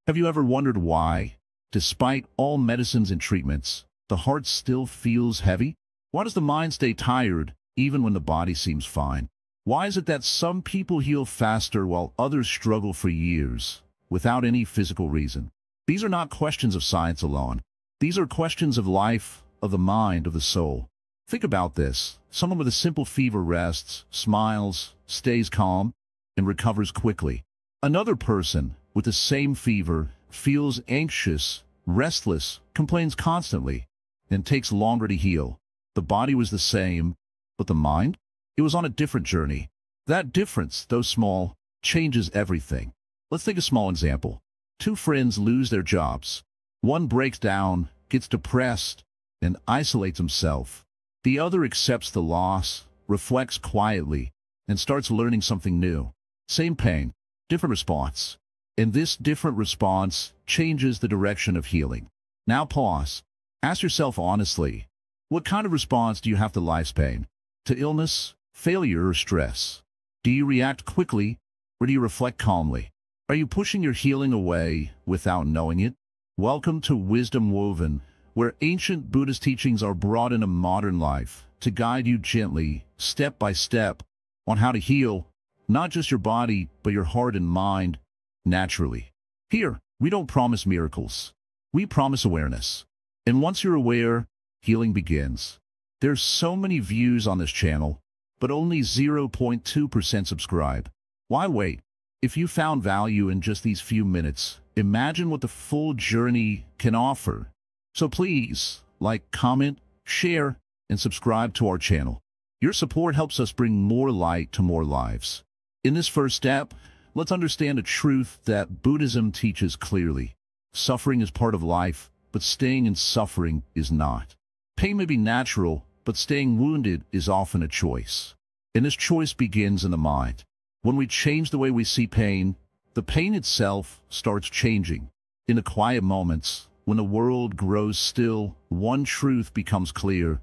Have you ever wondered why, despite all medicines and treatments, the heart still feels heavy? Why does the mind stay tired even when the body seems fine? Why is it that some people heal faster while others struggle for years without any physical reason? These are not questions of science alone. These are questions of life, of the mind, of the soul. Think about this. Someone with a simple fever rests, smiles, stays calm, and recovers quickly. Another person with the same fever feels anxious, restless, complains constantly, and takes longer to heal. The body was the same, but the mind? It was on a different journey. That difference, though small, changes everything. Let's take a small example. Two friends lose their jobs. One breaks down, gets depressed, and isolates himself. The other accepts the loss, reflects quietly, and starts learning something new. Same pain, different response. And this different response changes the direction of healing. Now pause. Ask yourself honestly, what kind of response do you have to life's pain? To illness, failure, or stress? Do you react quickly, or do you reflect calmly? Are you pushing your healing away without knowing it? Welcome to Wisdom Woven, where ancient Buddhist teachings are brought into modern life to guide you gently, step by step, on how to heal, not just your body, but your heart and mind, naturally. Here, we don't promise miracles. We promise awareness. And once you're aware, healing begins. There's so many views on this channel, but only 0.2% subscribe. Why wait? If you found value in just these few minutes, imagine what the full journey can offer. So please, like, comment, share, and subscribe to our channel. Your support helps us bring more light to more lives. In this first step, let's understand a truth that Buddhism teaches clearly. Suffering is part of life, but staying in suffering is not. Pain may be natural, but staying wounded is often a choice. And this choice begins in the mind. When we change the way we see pain, the pain itself starts changing. In the quiet moments, when the world grows still, one truth becomes clear.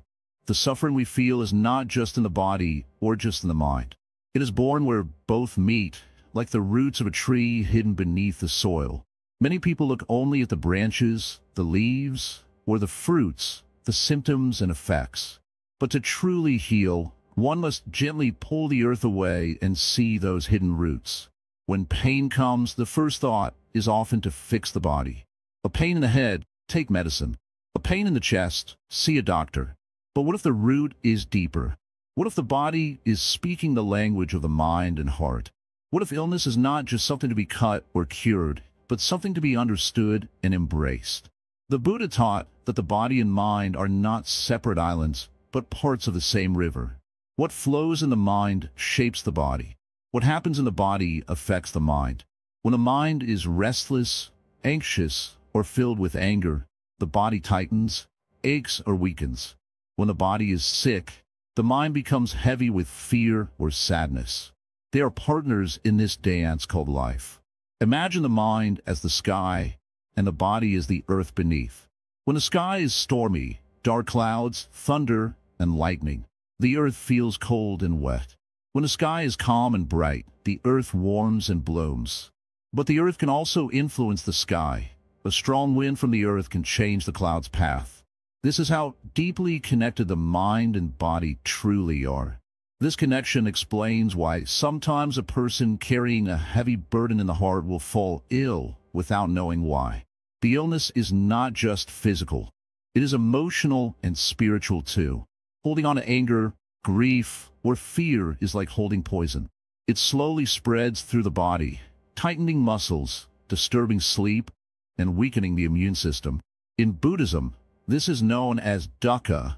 The suffering we feel is not just in the body or just in the mind. It is born where both meet, like the roots of a tree hidden beneath the soil. Many people look only at the branches, the leaves, or the fruits, the symptoms and effects. But to truly heal, one must gently pull the earth away and see those hidden roots. When pain comes, the first thought is often to fix the body. A pain in the head, take medicine. A pain in the chest, see a doctor. But what if the root is deeper? What if the body is speaking the language of the mind and heart? What if illness is not just something to be cut or cured, but something to be understood and embraced? The Buddha taught that the body and mind are not separate islands, but parts of the same river. What flows in the mind shapes the body. What happens in the body affects the mind. When the mind is restless, anxious, or filled with anger, the body tightens, aches, or weakens. When the body is sick, the mind becomes heavy with fear or sadness. They are partners in this dance called life. Imagine the mind as the sky, and the body as the earth beneath. When the sky is stormy, dark clouds, thunder, and lightning, the earth feels cold and wet. When the sky is calm and bright, the earth warms and blooms. But the earth can also influence the sky. A strong wind from the earth can change the cloud's path. This is how deeply connected the mind and body truly are. This connection explains why sometimes a person carrying a heavy burden in the heart will fall ill without knowing why. The illness is not just physical. It is emotional and spiritual too. Holding on to anger, grief, or fear is like holding poison. It slowly spreads through the body, tightening muscles, disturbing sleep, and weakening the immune system. In Buddhism, this is known as dukkha,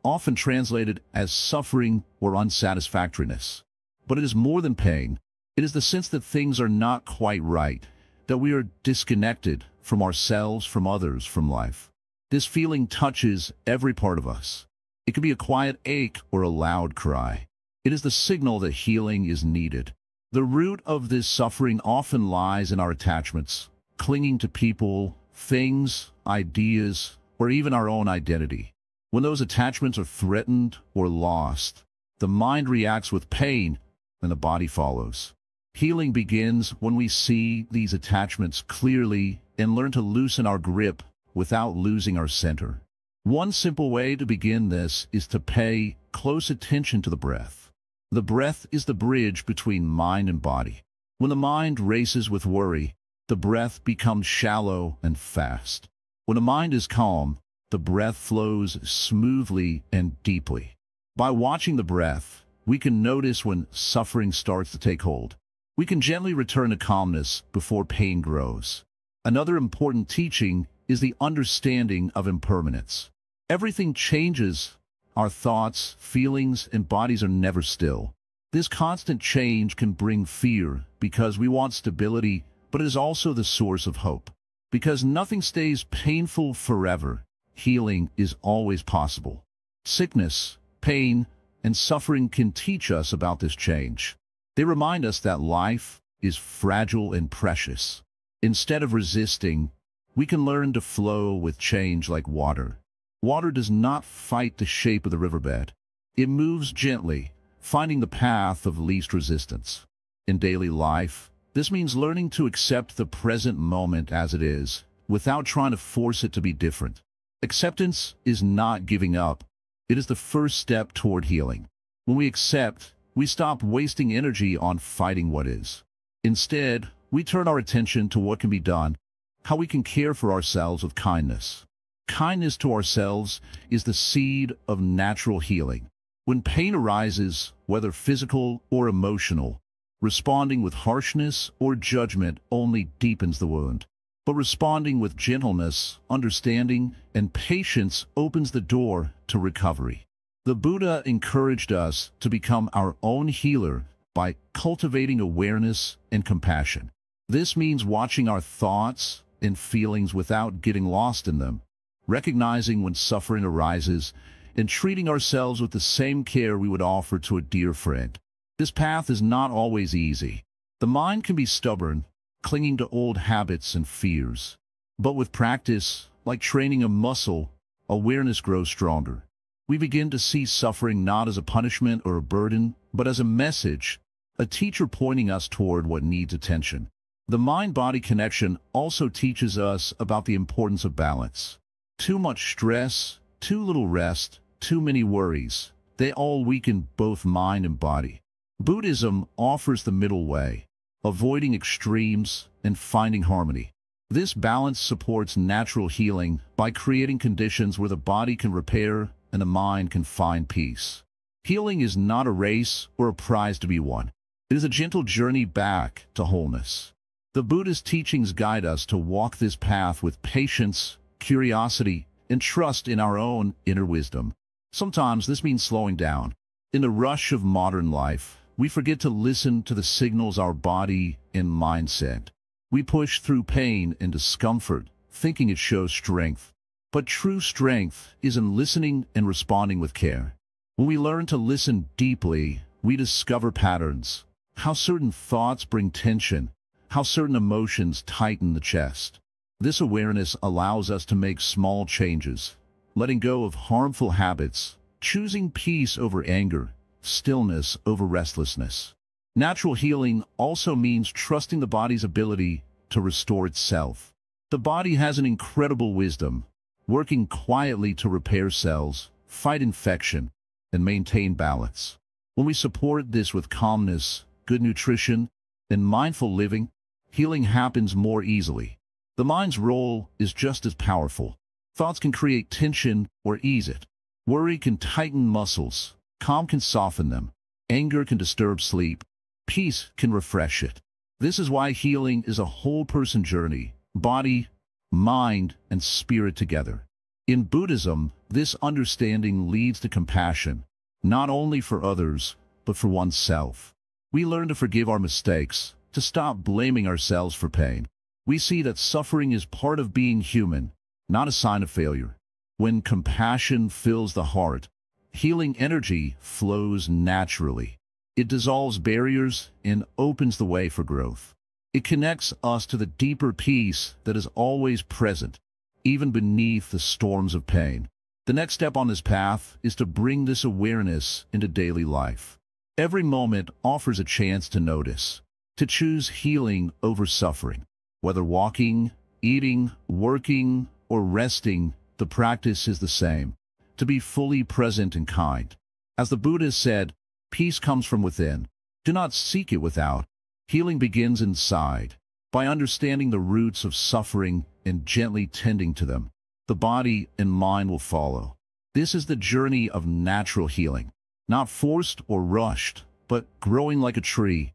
often translated as suffering or unsatisfactoriness. But it is more than pain. It is the sense that things are not quite right, that we are disconnected from ourselves, from others, from life. This feeling touches every part of us. It could be a quiet ache or a loud cry. It is the signal that healing is needed. The root of this suffering often lies in our attachments, clinging to people, things, ideas, or even our own identity. When those attachments are threatened or lost, the mind reacts with pain and the body follows. Healing begins when we see these attachments clearly and learn to loosen our grip without losing our center. One simple way to begin this is to pay close attention to the breath. The breath is the bridge between mind and body. When the mind races with worry, the breath becomes shallow and fast. When the mind is calm, the breath flows smoothly and deeply. By watching the breath, we can notice when suffering starts to take hold. We can gently return to calmness before pain grows. Another important teaching is the understanding of impermanence. Everything changes. Our thoughts, feelings, and bodies are never still. This constant change can bring fear because we want stability, but it is also the source of hope. Because nothing stays painful forever, healing is always possible. Sickness, pain, and suffering can teach us about this change. They remind us that life is fragile and precious. Instead of resisting, we can learn to flow with change like water. Water does not fight the shape of the riverbed. It moves gently, finding the path of least resistance. In daily life, this means learning to accept the present moment as it is, without trying to force it to be different. Acceptance is not giving up. It is the first step toward healing. When we accept, we stop wasting energy on fighting what is. Instead, we turn our attention to what can be done, how we can care for ourselves with kindness. Kindness to ourselves is the seed of natural healing. When pain arises, whether physical or emotional, responding with harshness or judgment only deepens the wound. But responding with gentleness, understanding, and patience opens the door to recovery. The Buddha encouraged us to become our own healer by cultivating awareness and compassion. This means watching our thoughts and feelings without getting lost in them, recognizing when suffering arises, and treating ourselves with the same care we would offer to a dear friend. This path is not always easy. The mind can be stubborn, clinging to old habits and fears. But with practice, like training a muscle, awareness grows stronger. We begin to see suffering not as a punishment or a burden, but as a message, a teacher pointing us toward what needs attention. The mind-body connection also teaches us about the importance of balance. Too much stress, too little rest, too many worries, they all weaken both mind and body. Buddhism offers the middle way, avoiding extremes and finding harmony. This balance supports natural healing by creating conditions where the body can repair and the mind can find peace. Healing is not a race or a prize to be won. It is a gentle journey back to wholeness. The Buddhist teachings guide us to walk this path with patience, curiosity, and trust in our own inner wisdom. Sometimes this means slowing down. In the rush of modern life, we forget to listen to the signals our body and mind send. We push through pain and discomfort, thinking it shows strength. But true strength is in listening and responding with care. When we learn to listen deeply, we discover patterns, how certain thoughts bring tension, how certain emotions tighten the chest. This awareness allows us to make small changes, letting go of harmful habits, choosing peace over anger, stillness over restlessness. Natural healing also means trusting the body's ability to restore itself. The body has an incredible wisdom, working quietly to repair cells, fight infection, and maintain balance. When we support this with calmness, good nutrition, and mindful living, healing happens more easily. The mind's role is just as powerful. Thoughts can create tension or ease it. Worry can tighten muscles. Calm can soften them. Anger can disturb sleep. Peace can refresh it. This is why healing is a whole-person journey, body, mind, and spirit together. In Buddhism, this understanding leads to compassion, not only for others, but for oneself. We learn to forgive our mistakes, to stop blaming ourselves for pain. We see that suffering is part of being human, not a sign of failure. When compassion fills the heart, healing energy flows naturally. It dissolves barriers and opens the way for growth. It connects us to the deeper peace that is always present, even beneath the storms of pain. The next step on this path is to bring this awareness into daily life. Every moment offers a chance to notice, to choose healing over suffering. Whether walking, Eating, working, or resting, the practice is the same. To be fully present and kind. As the Buddha said, peace comes from within. Do not seek it without. Healing begins inside. By understanding the roots of suffering and gently tending to them, the body and mind will follow. This is the journey of natural healing. Not forced or rushed, but growing like a tree,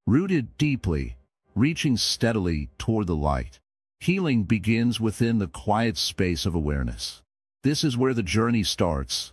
rooted deeply, reaching steadily toward the light. Healing begins within the quiet space of awareness. This is where the journey starts,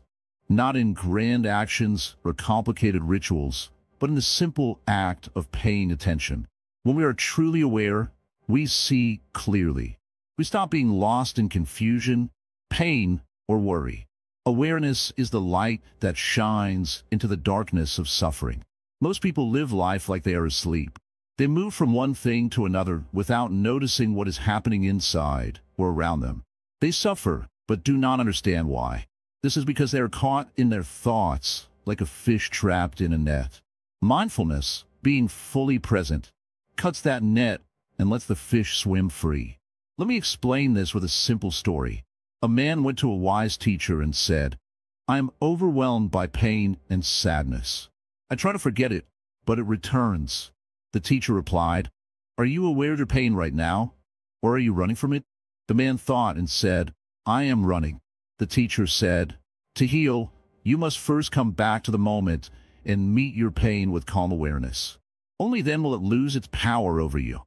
not in grand actions or complicated rituals, but in the simple act of paying attention. When we are truly aware, we see clearly. We stop being lost in confusion, pain, or worry. Awareness is the light that shines into the darkness of suffering. Most people live life like they are asleep. They move from one thing to another without noticing what is happening inside or around them. They suffer, but do not understand why. This is because they are caught in their thoughts, like a fish trapped in a net. Mindfulness, being fully present, cuts that net and lets the fish swim free. Let me explain this with a simple story. A man went to a wise teacher and said, "I am overwhelmed by pain and sadness. I try to forget it, but it returns." The teacher replied, "Are you aware of your pain right now, or are you running from it?" The man thought and said, "I am running." The teacher said, "To heal, you must first come back to the moment and meet your pain with calm awareness. Only then will it lose its power over you."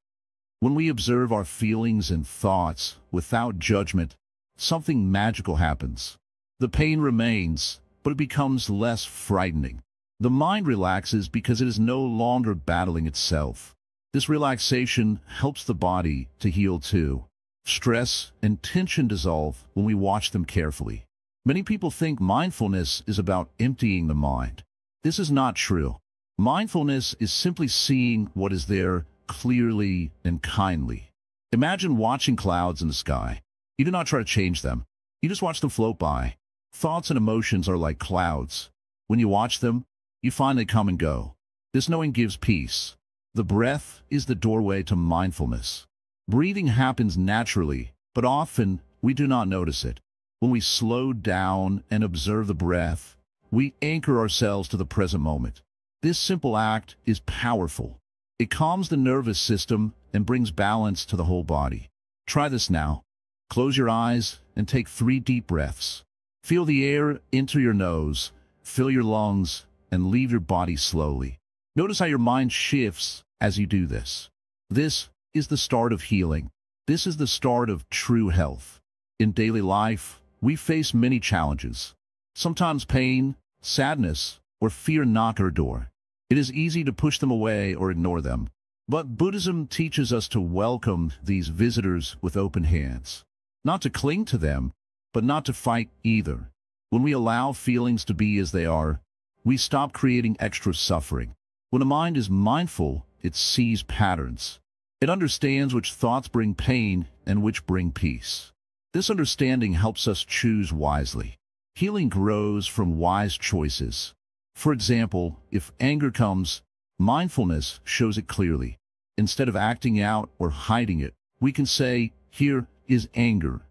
When we observe our feelings and thoughts without judgment, something magical happens. The pain remains, but it becomes less frightening. The mind relaxes because it is no longer battling itself. This relaxation helps the body to heal too. Stress and tension dissolve when we watch them carefully. Many people think mindfulness is about emptying the mind. This is not true. Mindfulness is simply seeing what is there clearly and kindly. Imagine watching clouds in the sky. You do not try to change them. You just watch them float by. Thoughts and emotions are like clouds. When you watch them, you find they come and go. This knowing gives peace. The breath is the doorway to mindfulness. Breathing happens naturally, but often we do not notice it. When we slow down and observe the breath, we anchor ourselves to the present moment. This simple act is powerful. It calms the nervous system and brings balance to the whole body. Try this now. Close your eyes and take 3 deep breaths. Feel the air enter your nose, fill your lungs, and leave your body slowly. Notice how your mind shifts as you do this. This is the start of healing. This is the start of true health. In daily life, we face many challenges. Sometimes pain, sadness, or fear knock our door. It is easy to push them away or ignore them. But Buddhism teaches us to welcome these visitors with open hands. Not to cling to them, but not to fight either. When we allow feelings to be as they are, we stop creating extra suffering. When a mind is mindful, it sees patterns. It understands which thoughts bring pain and which bring peace. This understanding helps us choose wisely. Healing grows from wise choices. For example, if anger comes, mindfulness shows it clearly. Instead of acting out or hiding it, we can say, "Here is anger.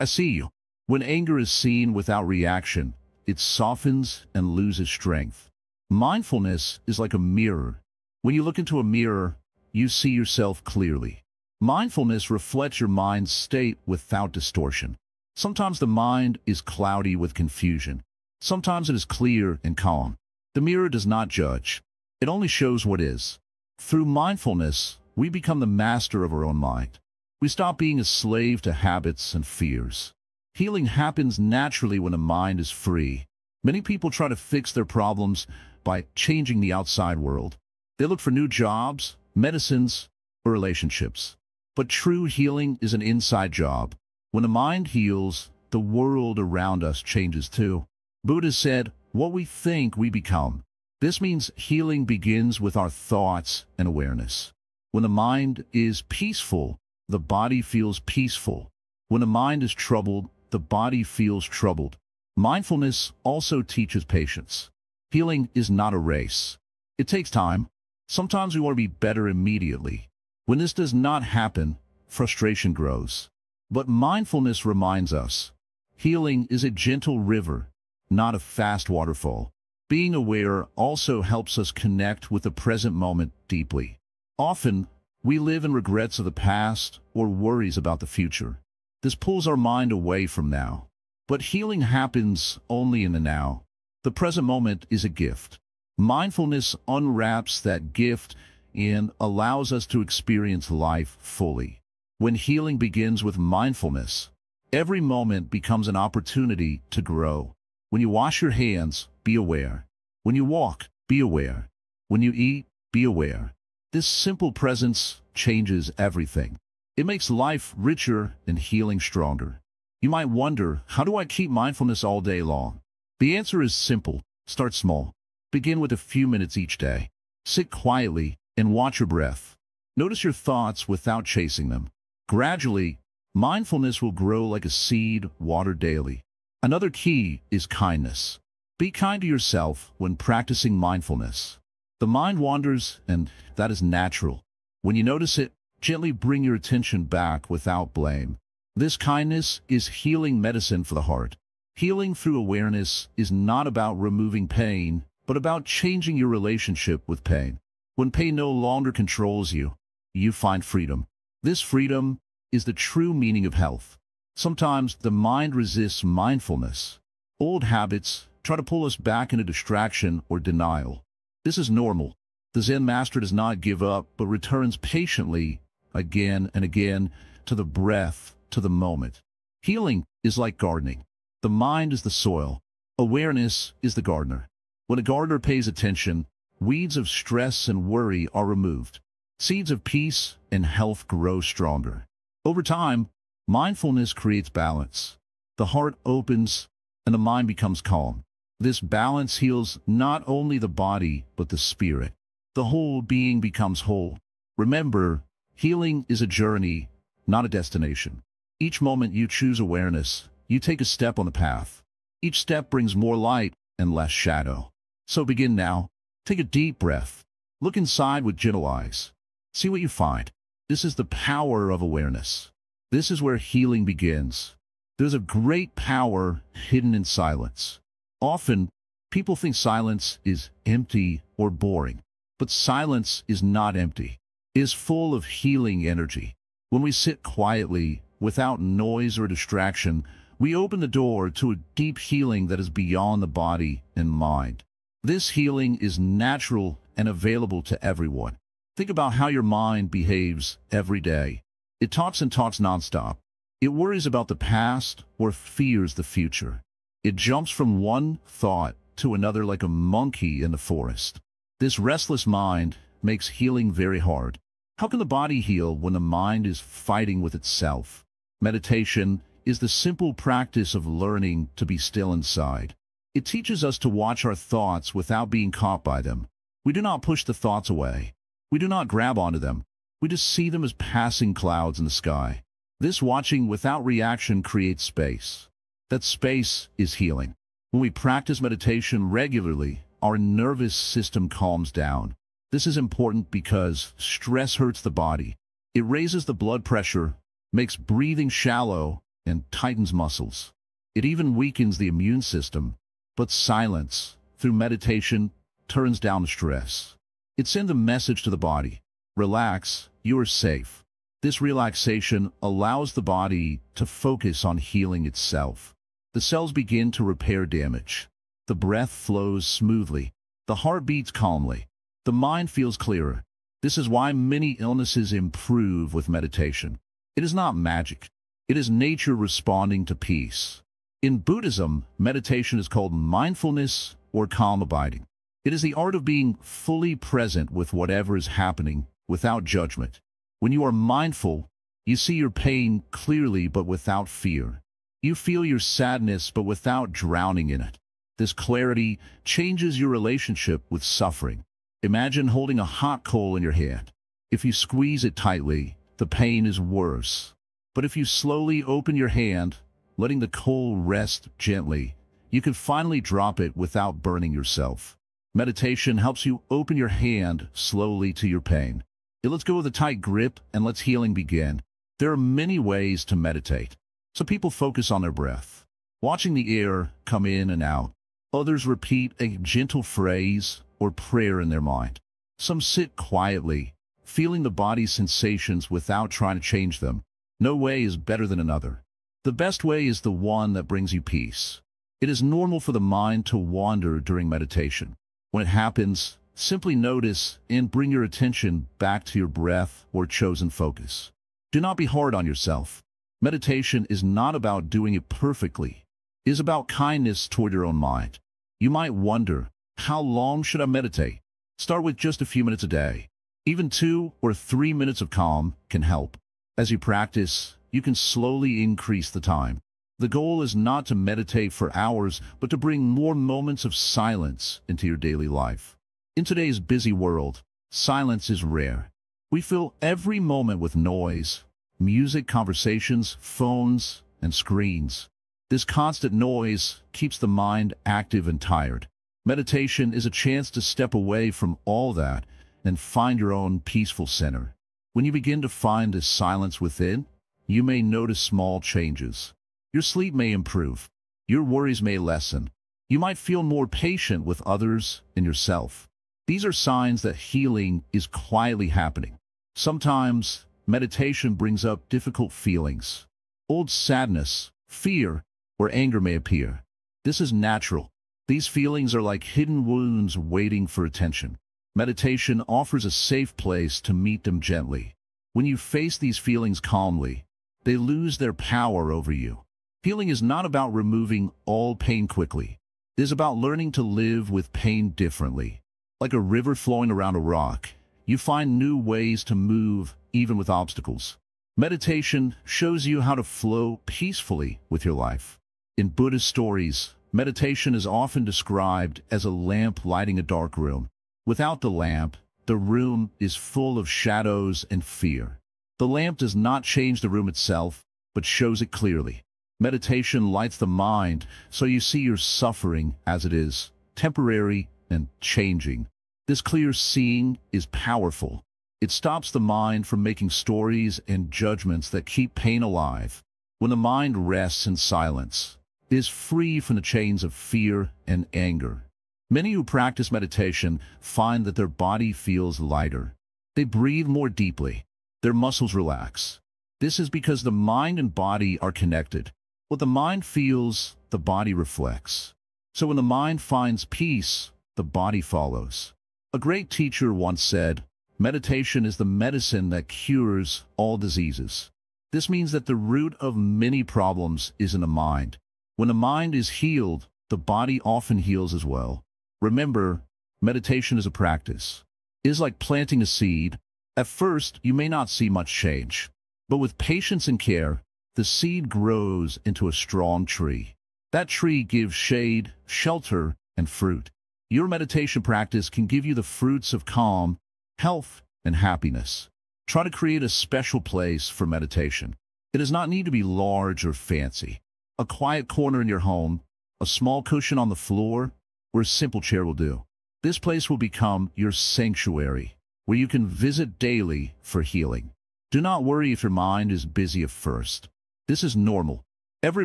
I see you." When anger is seen without reaction, it softens and loses strength. Mindfulness is like a mirror. When you look into a mirror, you see yourself clearly. Mindfulness reflects your mind's state without distortion. Sometimes the mind is cloudy with confusion. Sometimes it is clear and calm. The mirror does not judge. It only shows what is. Through mindfulness, we become the master of our own mind. We stop being a slave to habits and fears. Healing happens naturally when a mind is free. Many people try to fix their problems by changing the outside world. They look for new jobs, medicines, or relationships. But true healing is an inside job. When the mind heals, the world around us changes too. Buddha said, "What we think, we become." This means healing begins with our thoughts and awareness. When the mind is peaceful, the body feels peaceful. When the mind is troubled, the body feels troubled. Mindfulness also teaches patience. Healing is not a race. It takes time. Sometimes we want to be better immediately. When this does not happen, frustration grows. But mindfulness reminds us, healing is a gentle river, not a fast waterfall. Being aware also helps us connect with the present moment deeply. Often, we live in regrets of the past or worries about the future. This pulls our mind away from now. But healing happens only in the now. The present moment is a gift. Mindfulness unwraps that gift and allows us to experience life fully. When healing begins with mindfulness, every moment becomes an opportunity to grow. When you wash your hands, be aware. When you walk, be aware. When you eat, be aware. This simple presence changes everything. It makes life richer and healing stronger. You might wonder, how do I keep mindfulness all day long? The answer is simple. Start small. Begin with a few minutes each day. Sit quietly and watch your breath. Notice your thoughts without chasing them. Gradually, mindfulness will grow like a seed watered daily. Another key is kindness. Be kind to yourself when practicing mindfulness. The mind wanders, and that is natural. When you notice it, gently bring your attention back without blame. This kindness is healing medicine for the heart. Healing through awareness is not about removing pain, but about changing your relationship with pain. When pain no longer controls you, you find freedom. This freedom is the true meaning of health. Sometimes the mind resists mindfulness. Old habits try to pull us back into distraction or denial. This is normal. The Zen master does not give up, but returns patiently, again and again, to the breath, to the moment. Healing is like gardening. The mind is the soil. Awareness is the gardener. When a gardener pays attention, weeds of stress and worry are removed. Seeds of peace and health grow stronger. Over time, mindfulness creates balance. The heart opens and the mind becomes calm. This balance heals not only the body, but the spirit. The whole being becomes whole. Remember, healing is a journey, not a destination. Each moment you choose awareness, you take a step on the path. Each step brings more light and less shadow. So begin now. Take a deep breath. Look inside with gentle eyes. See what you find. This is the power of awareness. This is where healing begins. There's a great power hidden in silence. Often, people think silence is empty or boring. But silence is not empty. It is full of healing energy. When we sit quietly, without noise or distraction, we open the door to a deep healing that is beyond the body and mind. This healing is natural and available to everyone. Think about how your mind behaves every day. It talks and talks nonstop. It worries about the past or fears the future. It jumps from one thought to another like a monkey in the forest. This restless mind makes healing very hard. How can the body heal when the mind is fighting with itself? Meditation is the simple practice of learning to be still inside. It teaches us to watch our thoughts without being caught by them. We do not push the thoughts away. We do not grab onto them. We just see them as passing clouds in the sky. This watching without reaction creates space. That space is healing. When we practice meditation regularly, our nervous system calms down. This is important because stress hurts the body. It raises the blood pressure, makes breathing shallow, and tightens muscles. It even weakens the immune system. But silence, through meditation, turns down the stress. It sends a message to the body. Relax, you are safe. This relaxation allows the body to focus on healing itself. The cells begin to repair damage. The breath flows smoothly. The heart beats calmly. The mind feels clearer. This is why many illnesses improve with meditation. It is not magic. It is nature responding to peace. In Buddhism, meditation is called mindfulness or calm abiding. It is the art of being fully present with whatever is happening without judgment. When you are mindful, you see your pain clearly but without fear. You feel your sadness but without drowning in it. This clarity changes your relationship with suffering. Imagine holding a hot coal in your hand. If you squeeze it tightly, the pain is worse. But if you slowly open your hand, letting the coal rest gently, you can finally drop it without burning yourself. Meditation helps you open your hand slowly to your pain. It lets go of the tight grip and lets healing begin. There are many ways to meditate. Some people focus on their breath, watching the air come in and out. Others repeat a gentle phrase or prayer in their mind. Some sit quietly, feeling the body's sensations without trying to change them. No way is better than another. The best way is the one that brings you peace. It is normal for the mind to wander during meditation. When it happens, simply notice and bring your attention back to your breath or chosen focus. Do not be hard on yourself. Meditation is not about doing it perfectly. It is about kindness toward your own mind. You might wonder, how long should I meditate? Start with just a few minutes a day. Even 2 or 3 minutes of calm can help. As you practice, you can slowly increase the time. The goal is not to meditate for hours, but to bring more moments of silence into your daily life. In today's busy world, silence is rare. We fill every moment with noise, music, conversations, phones, and screens. This constant noise keeps the mind active and tired. Meditation is a chance to step away from all that and find your own peaceful center. When you begin to find this silence within, you may notice small changes. Your sleep may improve. Your worries may lessen. You might feel more patient with others and yourself. These are signs that healing is quietly happening. Sometimes, meditation brings up difficult feelings. Old sadness, fear, or anger may appear. This is natural. These feelings are like hidden wounds waiting for attention. Meditation offers a safe place to meet them gently. When you face these feelings calmly, they lose their power over you. Healing is not about removing all pain quickly. It is about learning to live with pain differently. Like a river flowing around a rock, you find new ways to move even with obstacles. Meditation shows you how to flow peacefully with your life. In Buddhist stories, meditation is often described as a lamp lighting a dark room. Without the lamp, the room is full of shadows and fear. The lamp does not change the room itself, but shows it clearly. Meditation lights the mind so you see your suffering as it is, temporary and changing. This clear seeing is powerful. It stops the mind from making stories and judgments that keep pain alive. When the mind rests in silence, it is free from the chains of fear and anger. Many who practice meditation find that their body feels lighter. They breathe more deeply. Their muscles relax. This is because the mind and body are connected. What the mind feels, the body reflects. So when the mind finds peace, the body follows. A great teacher once said, "Meditation is the medicine that cures all diseases." This means that the root of many problems is in the mind. When the mind is healed, the body often heals as well. Remember, meditation is a practice. It is like planting a seed. At first, you may not see much change, but with patience and care, the seed grows into a strong tree. That tree gives shade, shelter, and fruit. Your meditation practice can give you the fruits of calm, health, and happiness. Try to create a special place for meditation. It does not need to be large or fancy. A quiet corner in your home, a small cushion on the floor, or a simple chair will do. This place will become your sanctuary, where you can visit daily for healing. Do not worry if your mind is busy at first. This is normal. Every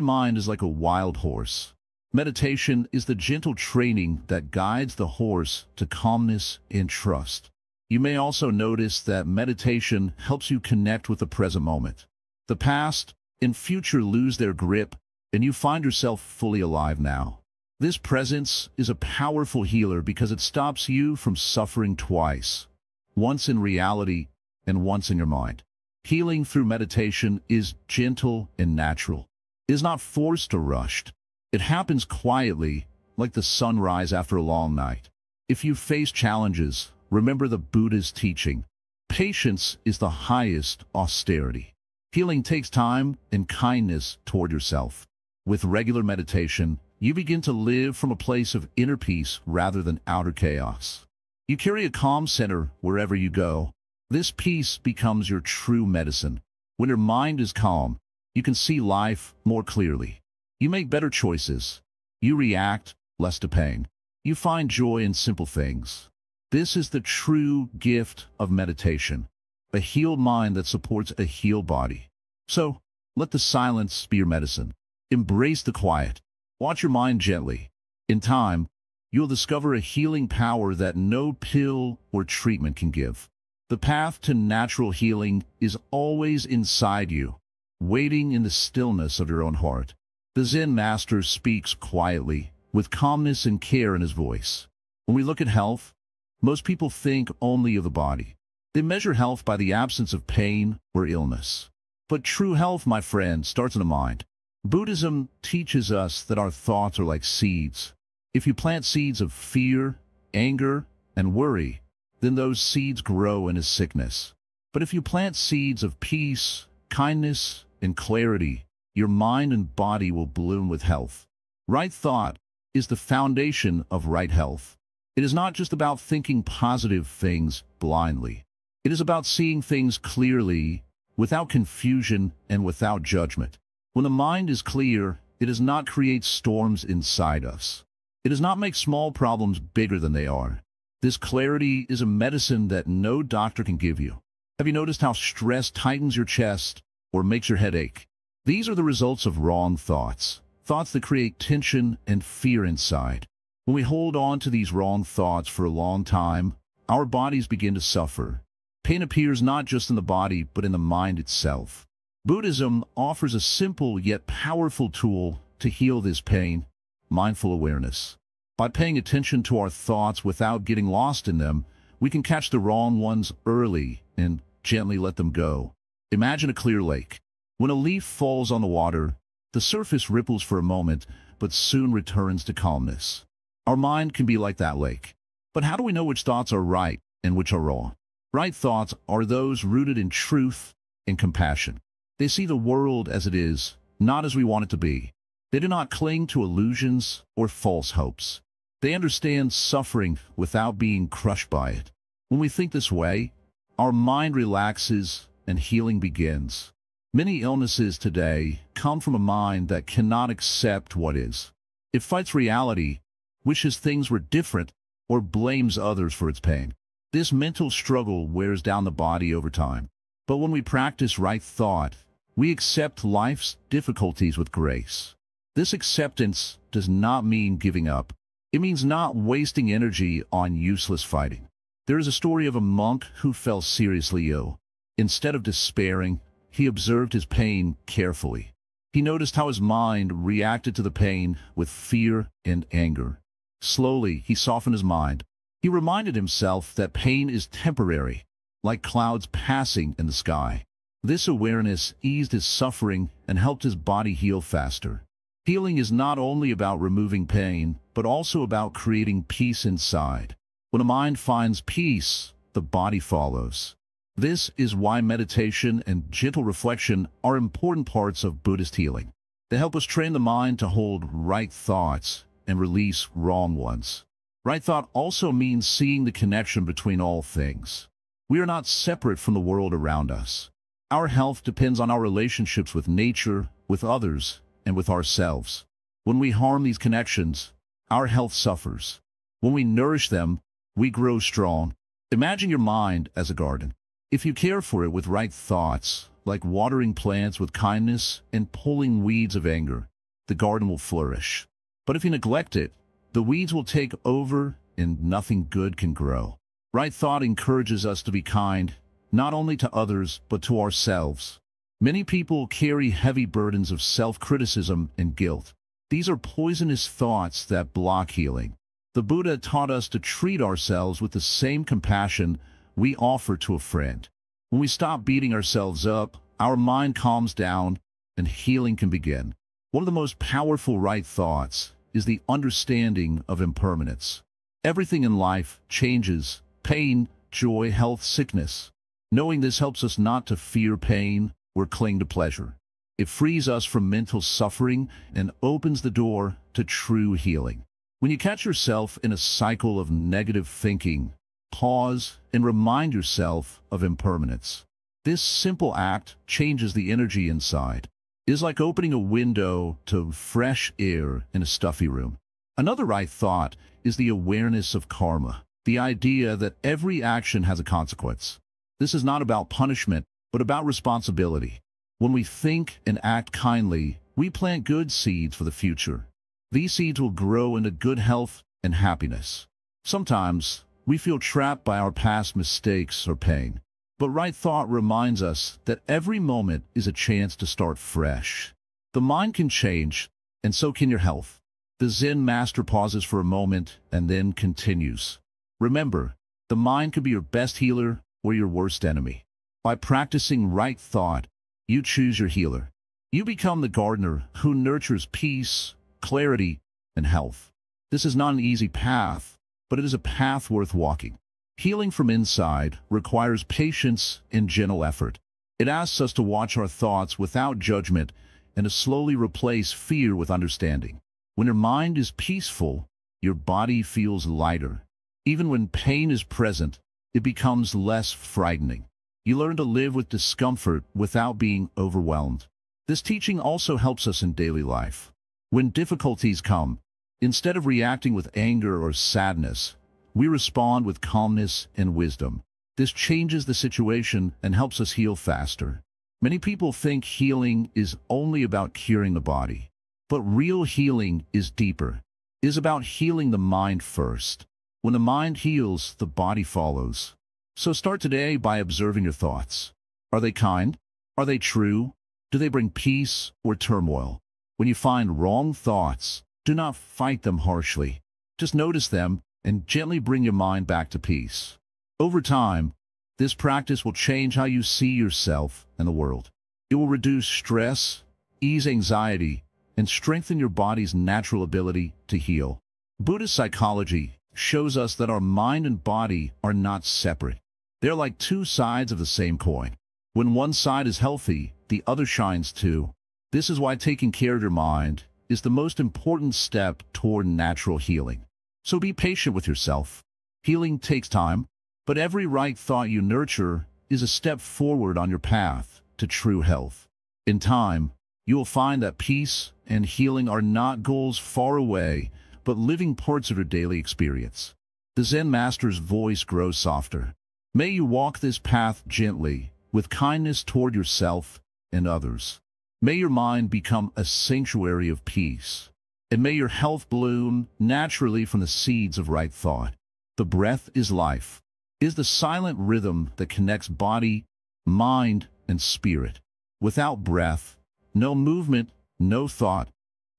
mind is like a wild horse. Meditation is the gentle training that guides the horse to calmness and trust. You may also notice that meditation helps you connect with the present moment. The past and future lose their grip, and you find yourself fully alive now. This presence is a powerful healer because it stops you from suffering twice, once in reality and once in your mind. Healing through meditation is gentle and natural. It is not forced or rushed. It happens quietly, like the sunrise after a long night. If you face challenges, remember the Buddha's teaching. Patience is the highest austerity. Healing takes time and kindness toward yourself. With regular meditation, you begin to live from a place of inner peace rather than outer chaos. You carry a calm center wherever you go. This peace becomes your true medicine. When your mind is calm, you can see life more clearly. You make better choices. You react less to pain. You find joy in simple things. This is the true gift of meditation, a healed mind that supports a healed body. So, let the silence be your medicine. Embrace the quiet. Watch your mind gently. In time, you'll discover a healing power that no pill or treatment can give. The path to natural healing is always inside you, waiting in the stillness of your own heart. The Zen master speaks quietly, with calmness and care in his voice. When we look at health, most people think only of the body. They measure health by the absence of pain or illness. But true health, my friend, starts in the mind. Buddhism teaches us that our thoughts are like seeds. If you plant seeds of fear, anger, and worry, then those seeds grow into sickness. But if you plant seeds of peace, kindness, and clarity, your mind and body will bloom with health. Right thought is the foundation of right health. It is not just about thinking positive things blindly. It is about seeing things clearly, without confusion and without judgment. When the mind is clear, it does not create storms inside us. It does not make small problems bigger than they are. This clarity is a medicine that no doctor can give you. Have you noticed how stress tightens your chest or makes your head ache? These are the results of wrong thoughts, thoughts that create tension and fear inside. When we hold on to these wrong thoughts for a long time, our bodies begin to suffer. Pain appears not just in the body, but in the mind itself. Buddhism offers a simple yet powerful tool to heal this pain: mindful awareness. By paying attention to our thoughts without getting lost in them, we can catch the wrong ones early and gently let them go. Imagine a clear lake. When a leaf falls on the water, the surface ripples for a moment, but soon returns to calmness. Our mind can be like that lake. But how do we know which thoughts are right and which are wrong? Right thoughts are those rooted in truth and compassion. They see the world as it is, not as we want it to be. They do not cling to illusions or false hopes. They understand suffering without being crushed by it. When we think this way, our mind relaxes and healing begins. Many illnesses today come from a mind that cannot accept what is. It fights reality, wishes things were different, or blames others for its pain. This mental struggle wears down the body over time. But when we practice right thought, we accept life's difficulties with grace. This acceptance does not mean giving up. It means not wasting energy on useless fighting. There is a story of a monk who fell seriously ill. Instead of despairing, he observed his pain carefully. He noticed how his mind reacted to the pain with fear and anger. Slowly, he softened his mind. He reminded himself that pain is temporary, like clouds passing in the sky. This awareness eased his suffering and helped his body heal faster. Healing is not only about removing pain, but also about creating peace inside. When a mind finds peace, the body follows. This is why meditation and gentle reflection are important parts of Buddhist healing. They help us train the mind to hold right thoughts and release wrong ones. Right thought also means seeing the connection between all things. We are not separate from the world around us. Our health depends on our relationships with nature, with others, and with ourselves. When we harm these connections, our health suffers. When we nourish them, we grow strong. Imagine your mind as a garden. If you care for it with right thoughts, like watering plants with kindness and pulling weeds of anger, the garden will flourish. But if you neglect it, the weeds will take over and nothing good can grow. Right thought encourages us to be kind, not only to others, but to ourselves. Many people carry heavy burdens of self-criticism and guilt. These are poisonous thoughts that block healing. The Buddha taught us to treat ourselves with the same compassion we offer to a friend. When we stop beating ourselves up, our mind calms down and healing can begin. One of the most powerful right thoughts is the understanding of impermanence. Everything in life changes: pain, joy, health, sickness. Knowing this helps us not to fear pain or cling to pleasure. It frees us from mental suffering and opens the door to true healing. When you catch yourself in a cycle of negative thinking, pause and remind yourself of impermanence. This simple act changes the energy inside. It is like opening a window to fresh air in a stuffy room. Another right thought is the awareness of karma, the idea that every action has a consequence. This is not about punishment, but about responsibility. When we think and act kindly, we plant good seeds for the future. These seeds will grow into good health and happiness. Sometimes, we feel trapped by our past mistakes or pain. But right thought reminds us that every moment is a chance to start fresh. The mind can change, and so can your health. The Zen master pauses for a moment and then continues. Remember, the mind could be your best healer or your worst enemy. By practicing right thought, you choose your healer. You become the gardener who nurtures peace, clarity, and health. This is not an easy path, but it is a path worth walking. Healing from inside requires patience and gentle effort. It asks us to watch our thoughts without judgment and to slowly replace fear with understanding. When your mind is peaceful, your body feels lighter. Even when pain is present, it becomes less frightening. You learn to live with discomfort without being overwhelmed. This teaching also helps us in daily life. When difficulties come, instead of reacting with anger or sadness, we respond with calmness and wisdom. This changes the situation and helps us heal faster. Many people think healing is only about curing the body, but real healing is deeper. It is about healing the mind first. When the mind heals, the body follows. So start today by observing your thoughts. Are they kind? Are they true? Do they bring peace or turmoil? When you find wrong thoughts, do not fight them harshly. Just notice them and gently bring your mind back to peace. Over time, this practice will change how you see yourself and the world. It will reduce stress, ease anxiety, and strengthen your body's natural ability to heal. Buddhist psychology shows us that our mind and body are not separate. They're like two sides of the same coin. When one side is healthy, the other shines too. This is why taking care of your mind is the most important step toward natural healing. So be patient with yourself. Healing takes time, but every right thought you nurture is a step forward on your path to true health. In time, you will find that peace and healing are not goals far away, but living parts of your daily experience. The Zen master's voice grows softer. May you walk this path gently, with kindness toward yourself and others. May your mind become a sanctuary of peace, and may your health bloom naturally from the seeds of right thought. The breath is life. It is the silent rhythm that connects body, mind, and spirit. Without breath, no movement, no thought,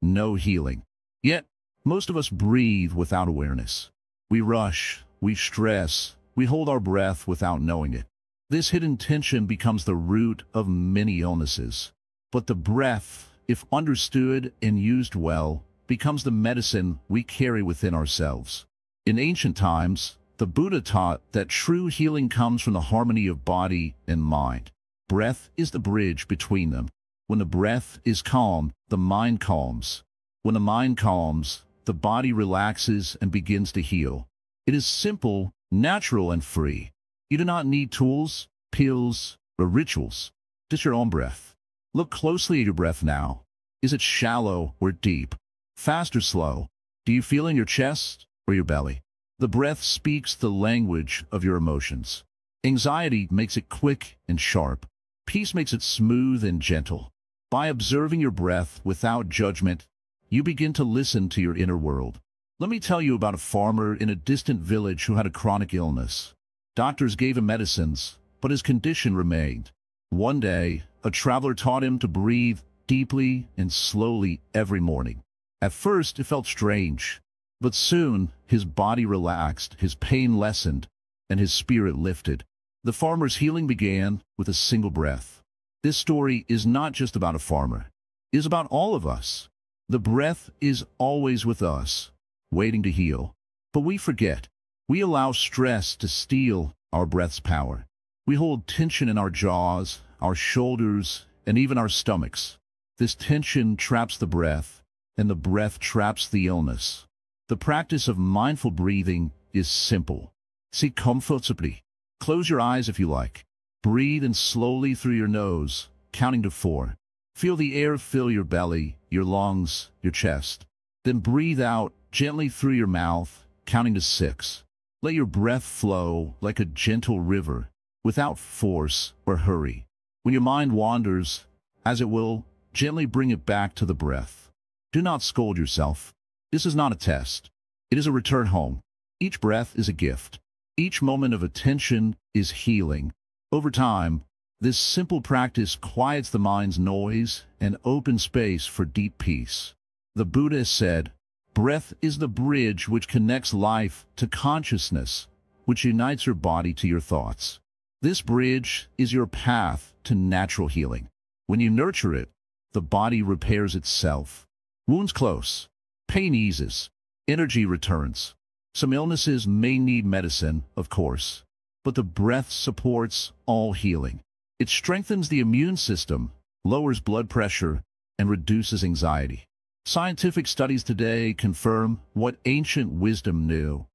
no healing. Yet, most of us breathe without awareness. We rush, we stress, we hold our breath without knowing it. This hidden tension becomes the root of many illnesses. But the breath, if understood and used well, becomes the medicine we carry within ourselves. In ancient times, the Buddha taught that true healing comes from the harmony of body and mind. Breath is the bridge between them. When the breath is calm, the mind calms. When the mind calms, the body relaxes and begins to heal. It is simple, natural, and free. You do not need tools, pills, or rituals. Just your own breath. Look closely at your breath now. Is it shallow or deep? Fast or slow? Do you feel in your chest or your belly? The breath speaks the language of your emotions. Anxiety makes it quick and sharp. Peace makes it smooth and gentle. By observing your breath without judgment, you begin to listen to your inner world. Let me tell you about a farmer in a distant village who had a chronic illness. Doctors gave him medicines, but his condition remained. One day, a traveler taught him to breathe deeply and slowly every morning. At first, it felt strange, but soon his body relaxed, his pain lessened, and his spirit lifted. The farmer's healing began with a single breath. This story is not just about a farmer. It is about all of us. The breath is always with us, waiting to heal. But we forget. We allow stress to steal our breath's power. We hold tension in our jaws, our shoulders, and even our stomachs. This tension traps the breath, and the breath traps the illness. The practice of mindful breathing is simple. Sit comfortably. Close your eyes if you like. Breathe in slowly through your nose, counting to 4. Feel the air fill your belly, your lungs, your chest. Then breathe out gently through your mouth, counting to 6. Let your breath flow like a gentle river, without force or hurry. When your mind wanders, as it will, gently bring it back to the breath. Do not scold yourself. This is not a test. It is a return home. Each breath is a gift. Each moment of attention is healing. Over time, this simple practice quiets the mind's noise and opens space for deep peace. The Buddha said, "Breath is the bridge which connects life to consciousness, which unites your body to your thoughts." This bridge is your path to natural healing. When you nurture it, the body repairs itself. Wounds close, pain eases, energy returns. Some illnesses may need medicine, of course, but the breath supports all healing. It strengthens the immune system, lowers blood pressure, and reduces anxiety. Scientific studies today confirm what ancient wisdom knew.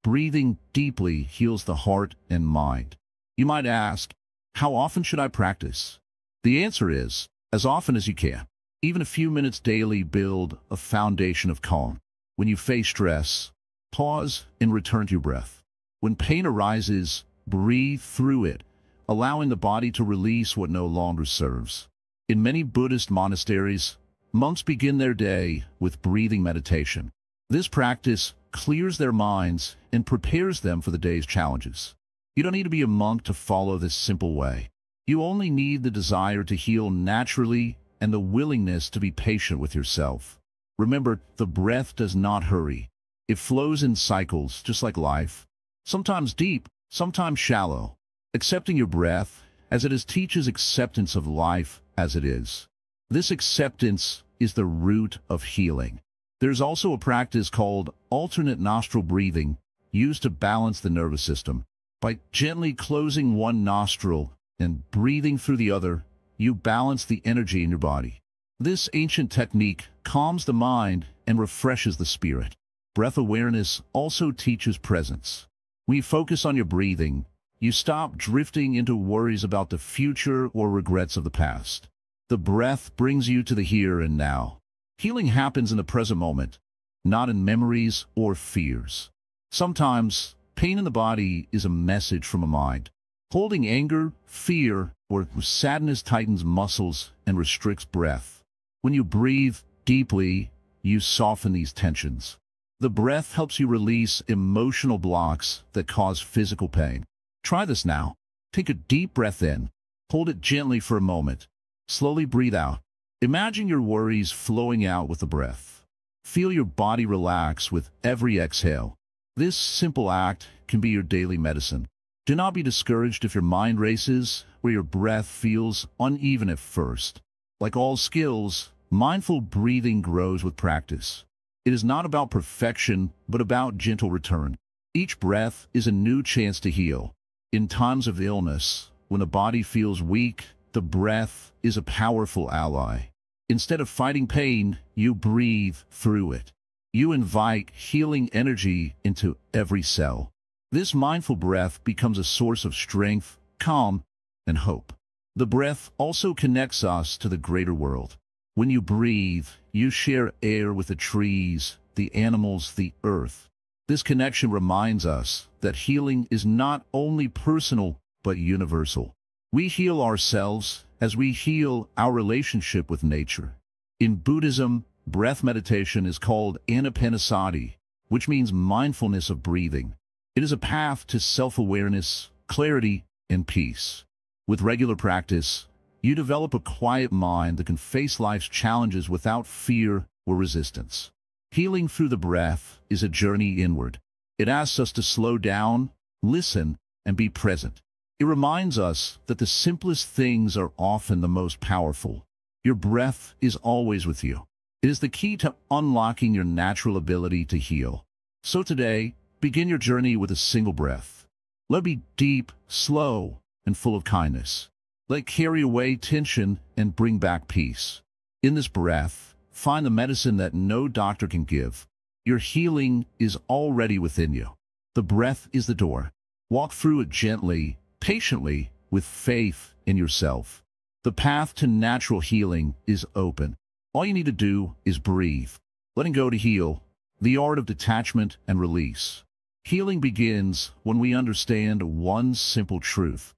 Breathing deeply heals the heart and mind. You might ask, how often should I practice? The answer is, as often as you can. Even a few minutes daily build a foundation of calm. When you face stress, pause and return to your breath. When pain arises, breathe through it, allowing the body to release what no longer serves. In many Buddhist monasteries, monks begin their day with breathing meditation. This practice clears their minds and prepares them for the day's challenges. You don't need to be a monk to follow this simple way. You only need the desire to heal naturally and the willingness to be patient with yourself. Remember, the breath does not hurry. It flows in cycles, just like life. Sometimes deep, sometimes shallow. Accepting your breath as it is teaches acceptance of life as it is. This acceptance is the root of healing. There's also a practice called alternate nostril breathing, used to balance the nervous system. By gently closing one nostril and breathing through the other, you balance the energy in your body. This ancient technique calms the mind and refreshes the spirit. Breath awareness also teaches presence. When you focus on your breathing, you stop drifting into worries about the future or regrets of the past. The breath brings you to the here and now. Healing happens in the present moment, not in memories or fears. Sometimes, pain in the body is a message from a mind. Holding anger, fear, or sadness tightens muscles and restricts breath. When you breathe deeply, you soften these tensions. The breath helps you release emotional blocks that cause physical pain. Try this now. Take a deep breath in. Hold it gently for a moment. Slowly breathe out. Imagine your worries flowing out with the breath. Feel your body relax with every exhale. This simple act can be your daily medicine. Do not be discouraged if your mind races or your breath feels uneven at first. Like all skills, mindful breathing grows with practice. It is not about perfection, but about gentle return. Each breath is a new chance to heal. In times of illness, when the body feels weak, the breath is a powerful ally. Instead of fighting pain, you breathe through it. You invite healing energy into every cell. This mindful breath becomes a source of strength, calm, and hope. The breath also connects us to the greater world. When you breathe, you share air with the trees, the animals, the earth. This connection reminds us that healing is not only personal, but universal. We heal ourselves as we heal our relationship with nature. In Buddhism, breath meditation is called anapanasati, which means mindfulness of breathing. It is a path to self-awareness, clarity, and peace. With regular practice, you develop a quiet mind that can face life's challenges without fear or resistance. Healing through the breath is a journey inward. It asks us to slow down, listen, and be present. It reminds us that the simplest things are often the most powerful. Your breath is always with you. It is the key to unlocking your natural ability to heal. So today, begin your journey with a single breath. Let it be deep, slow, and full of kindness. Let it carry away tension and bring back peace. In this breath, find the medicine that no doctor can give. Your healing is already within you. The breath is the door. Walk through it gently, patiently, with faith in yourself. The path to natural healing is open. All you need to do is breathe. Letting go to heal, the art of detachment and release. Healing begins when we understand one simple truth.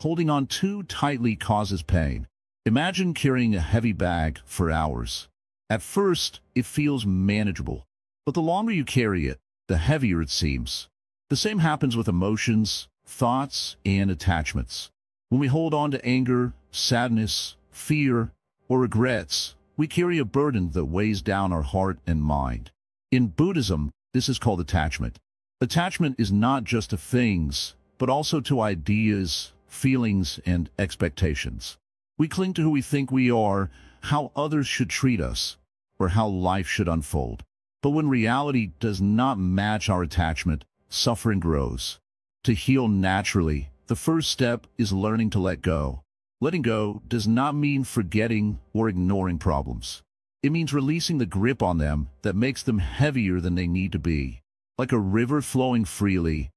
Holding on too tightly causes pain. Imagine carrying a heavy bag for hours. At first, it feels manageable, but the longer you carry it, the heavier it seems. The same happens with emotions, thoughts, and attachments. When we hold on to anger, sadness, fear, or regrets, we carry a burden that weighs down our heart and mind. In Buddhism, this is called attachment. Attachment is not just to things, but also to ideas, feelings, and expectations. We cling to who we think we are, how others should treat us, or how life should unfold. But when reality does not match our attachment, suffering grows. To heal naturally, the first step is learning to let go. Letting go does not mean forgetting or ignoring problems. It means releasing the grip on them that makes them heavier than they need to be. Like a river flowing freely,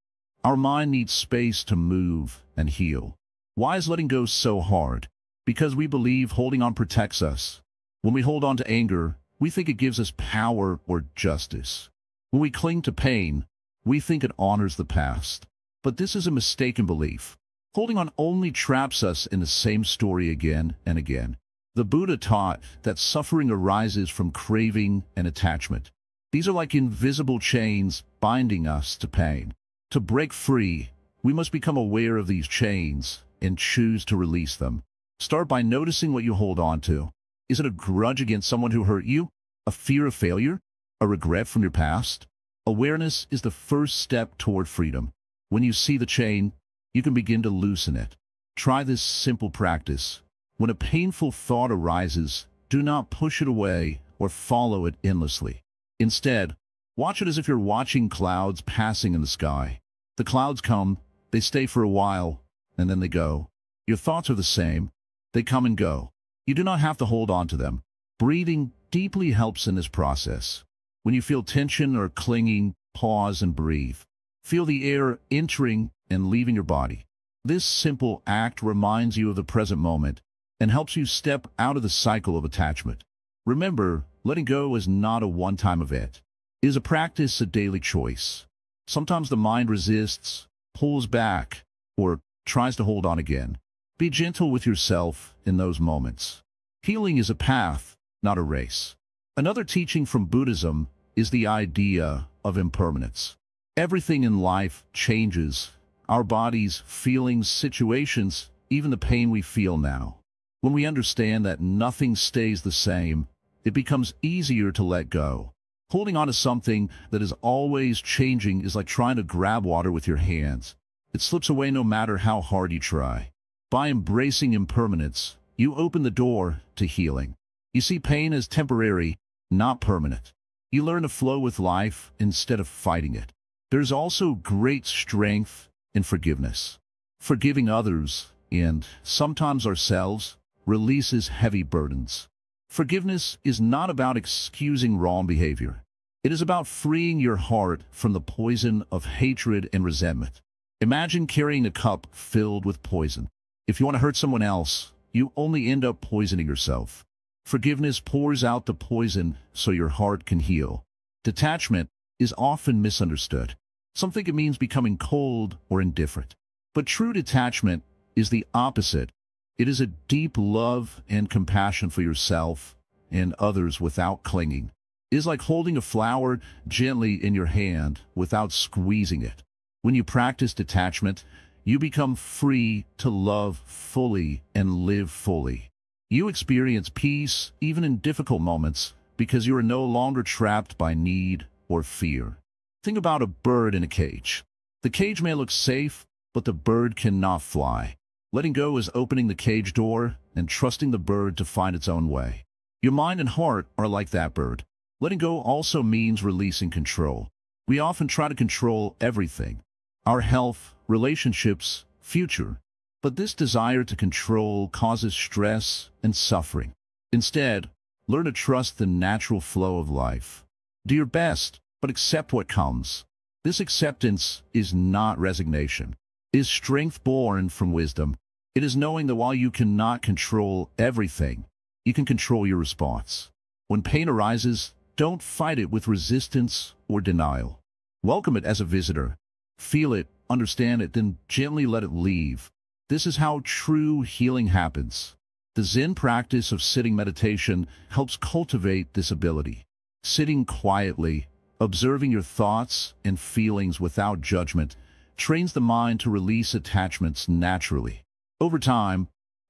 our mind needs space to move and heal. Why is letting go so hard? Because we believe holding on protects us. When we hold on to anger, we think it gives us power or justice. When we cling to pain, we think it honors the past. But this is a mistaken belief. Holding on only traps us in the same story again and again. The Buddha taught that suffering arises from craving and attachment. These are like invisible chains binding us to pain. To break free, we must become aware of these chains and choose to release them. Start by noticing what you hold on to. Is it a grudge against someone who hurt you? A fear of failure? A regret from your past? Awareness is the first step toward freedom. When you see the chain, you can begin to loosen it. Try this simple practice. When a painful thought arises, do not push it away or follow it endlessly. Instead, watch it as if you're watching clouds passing in the sky. The clouds come, they stay for a while, and then they go. Your thoughts are the same. They come and go. You do not have to hold on to them. Breathing deeply helps in this process. When you feel tension or clinging, pause and breathe. Feel the air entering and leaving your body. This simple act reminds you of the present moment and helps you step out of the cycle of attachment. Remember, letting go is not a one-time event. It is a practice, a daily choice. Sometimes the mind resists, pulls back, or tries to hold on again. Be gentle with yourself in those moments. Healing is a path, not a race. Another teaching from Buddhism is the idea of impermanence. Everything in life changes. Our bodies, feelings, situations, even the pain we feel now. When we understand that nothing stays the same, it becomes easier to let go. Holding on to something that is always changing is like trying to grab water with your hands. It slips away no matter how hard you try. By embracing impermanence, you open the door to healing. You see pain as temporary, not permanent. You learn to flow with life instead of fighting it. There's also great strength in forgiveness. Forgiving others, and sometimes ourselves, releases heavy burdens. Forgiveness is not about excusing wrong behavior. It is about freeing your heart from the poison of hatred and resentment. Imagine carrying a cup filled with poison. If you want to hurt someone else, you only end up poisoning yourself. Forgiveness pours out the poison so your heart can heal. Detachment is often misunderstood. Some think it means becoming cold or indifferent. But true detachment is the opposite. It is a deep love and compassion for yourself and others without clinging. It is like holding a flower gently in your hand without squeezing it. When you practice detachment, you become free to love fully and live fully. You experience peace even in difficult moments because you are no longer trapped by need or fear. Think about a bird in a cage. The cage may look safe, but the bird cannot fly. Letting go is opening the cage door and trusting the bird to find its own way. Your mind and heart are like that bird. Letting go also means releasing control. We often try to control everything. Our health, relationships, future. But this desire to control causes stress and suffering. Instead, learn to trust the natural flow of life. Do your best, but accept what comes. This acceptance is not resignation. It is strength born from wisdom. It is knowing that while you cannot control everything, you can control your response. When pain arises, don't fight it with resistance or denial. Welcome it as a visitor. Feel it, understand it, then gently let it leave. This is how true healing happens. The Zen practice of sitting meditation helps cultivate this ability. Sitting quietly, observing your thoughts and feelings without judgment, trains the mind to release attachments naturally. Over time,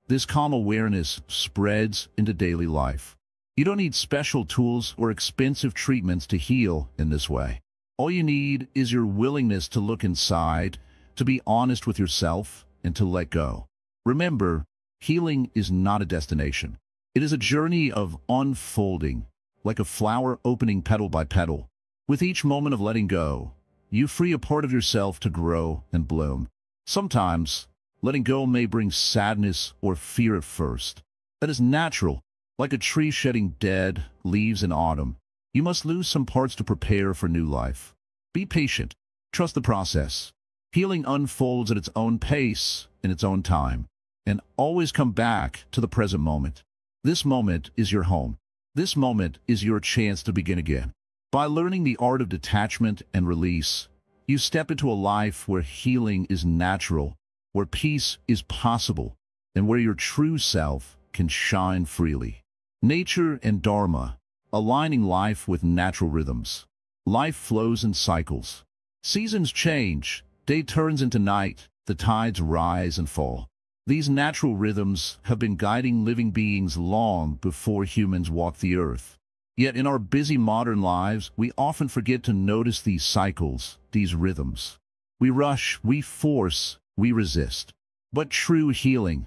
this calm awareness spreads into daily life. You don't need special tools or expensive treatments to heal in this way. All you need is your willingness to look inside, to be honest with yourself, and to let go. Remember, healing is not a destination. It is a journey of unfolding, like a flower opening petal by petal. With each moment of letting go, you free a part of yourself to grow and bloom. Sometimes, letting go may bring sadness or fear at first. That is natural, like a tree shedding dead leaves in autumn. You must lose some parts to prepare for new life. Be patient. Trust the process. Healing unfolds at its own pace, in its own time. And always come back to the present moment. This moment is your home. This moment is your chance to begin again. By learning the art of detachment and release, you step into a life where healing is natural, where peace is possible, and where your true self can shine freely. Nature and Dharma, aligning life with natural rhythms. Life flows in cycles. Seasons change, day turns into night, the tides rise and fall. These natural rhythms have been guiding living beings long before humans walked the earth. Yet in our busy modern lives, we often forget to notice these cycles, these rhythms. We rush, we force, we resist. But true healing,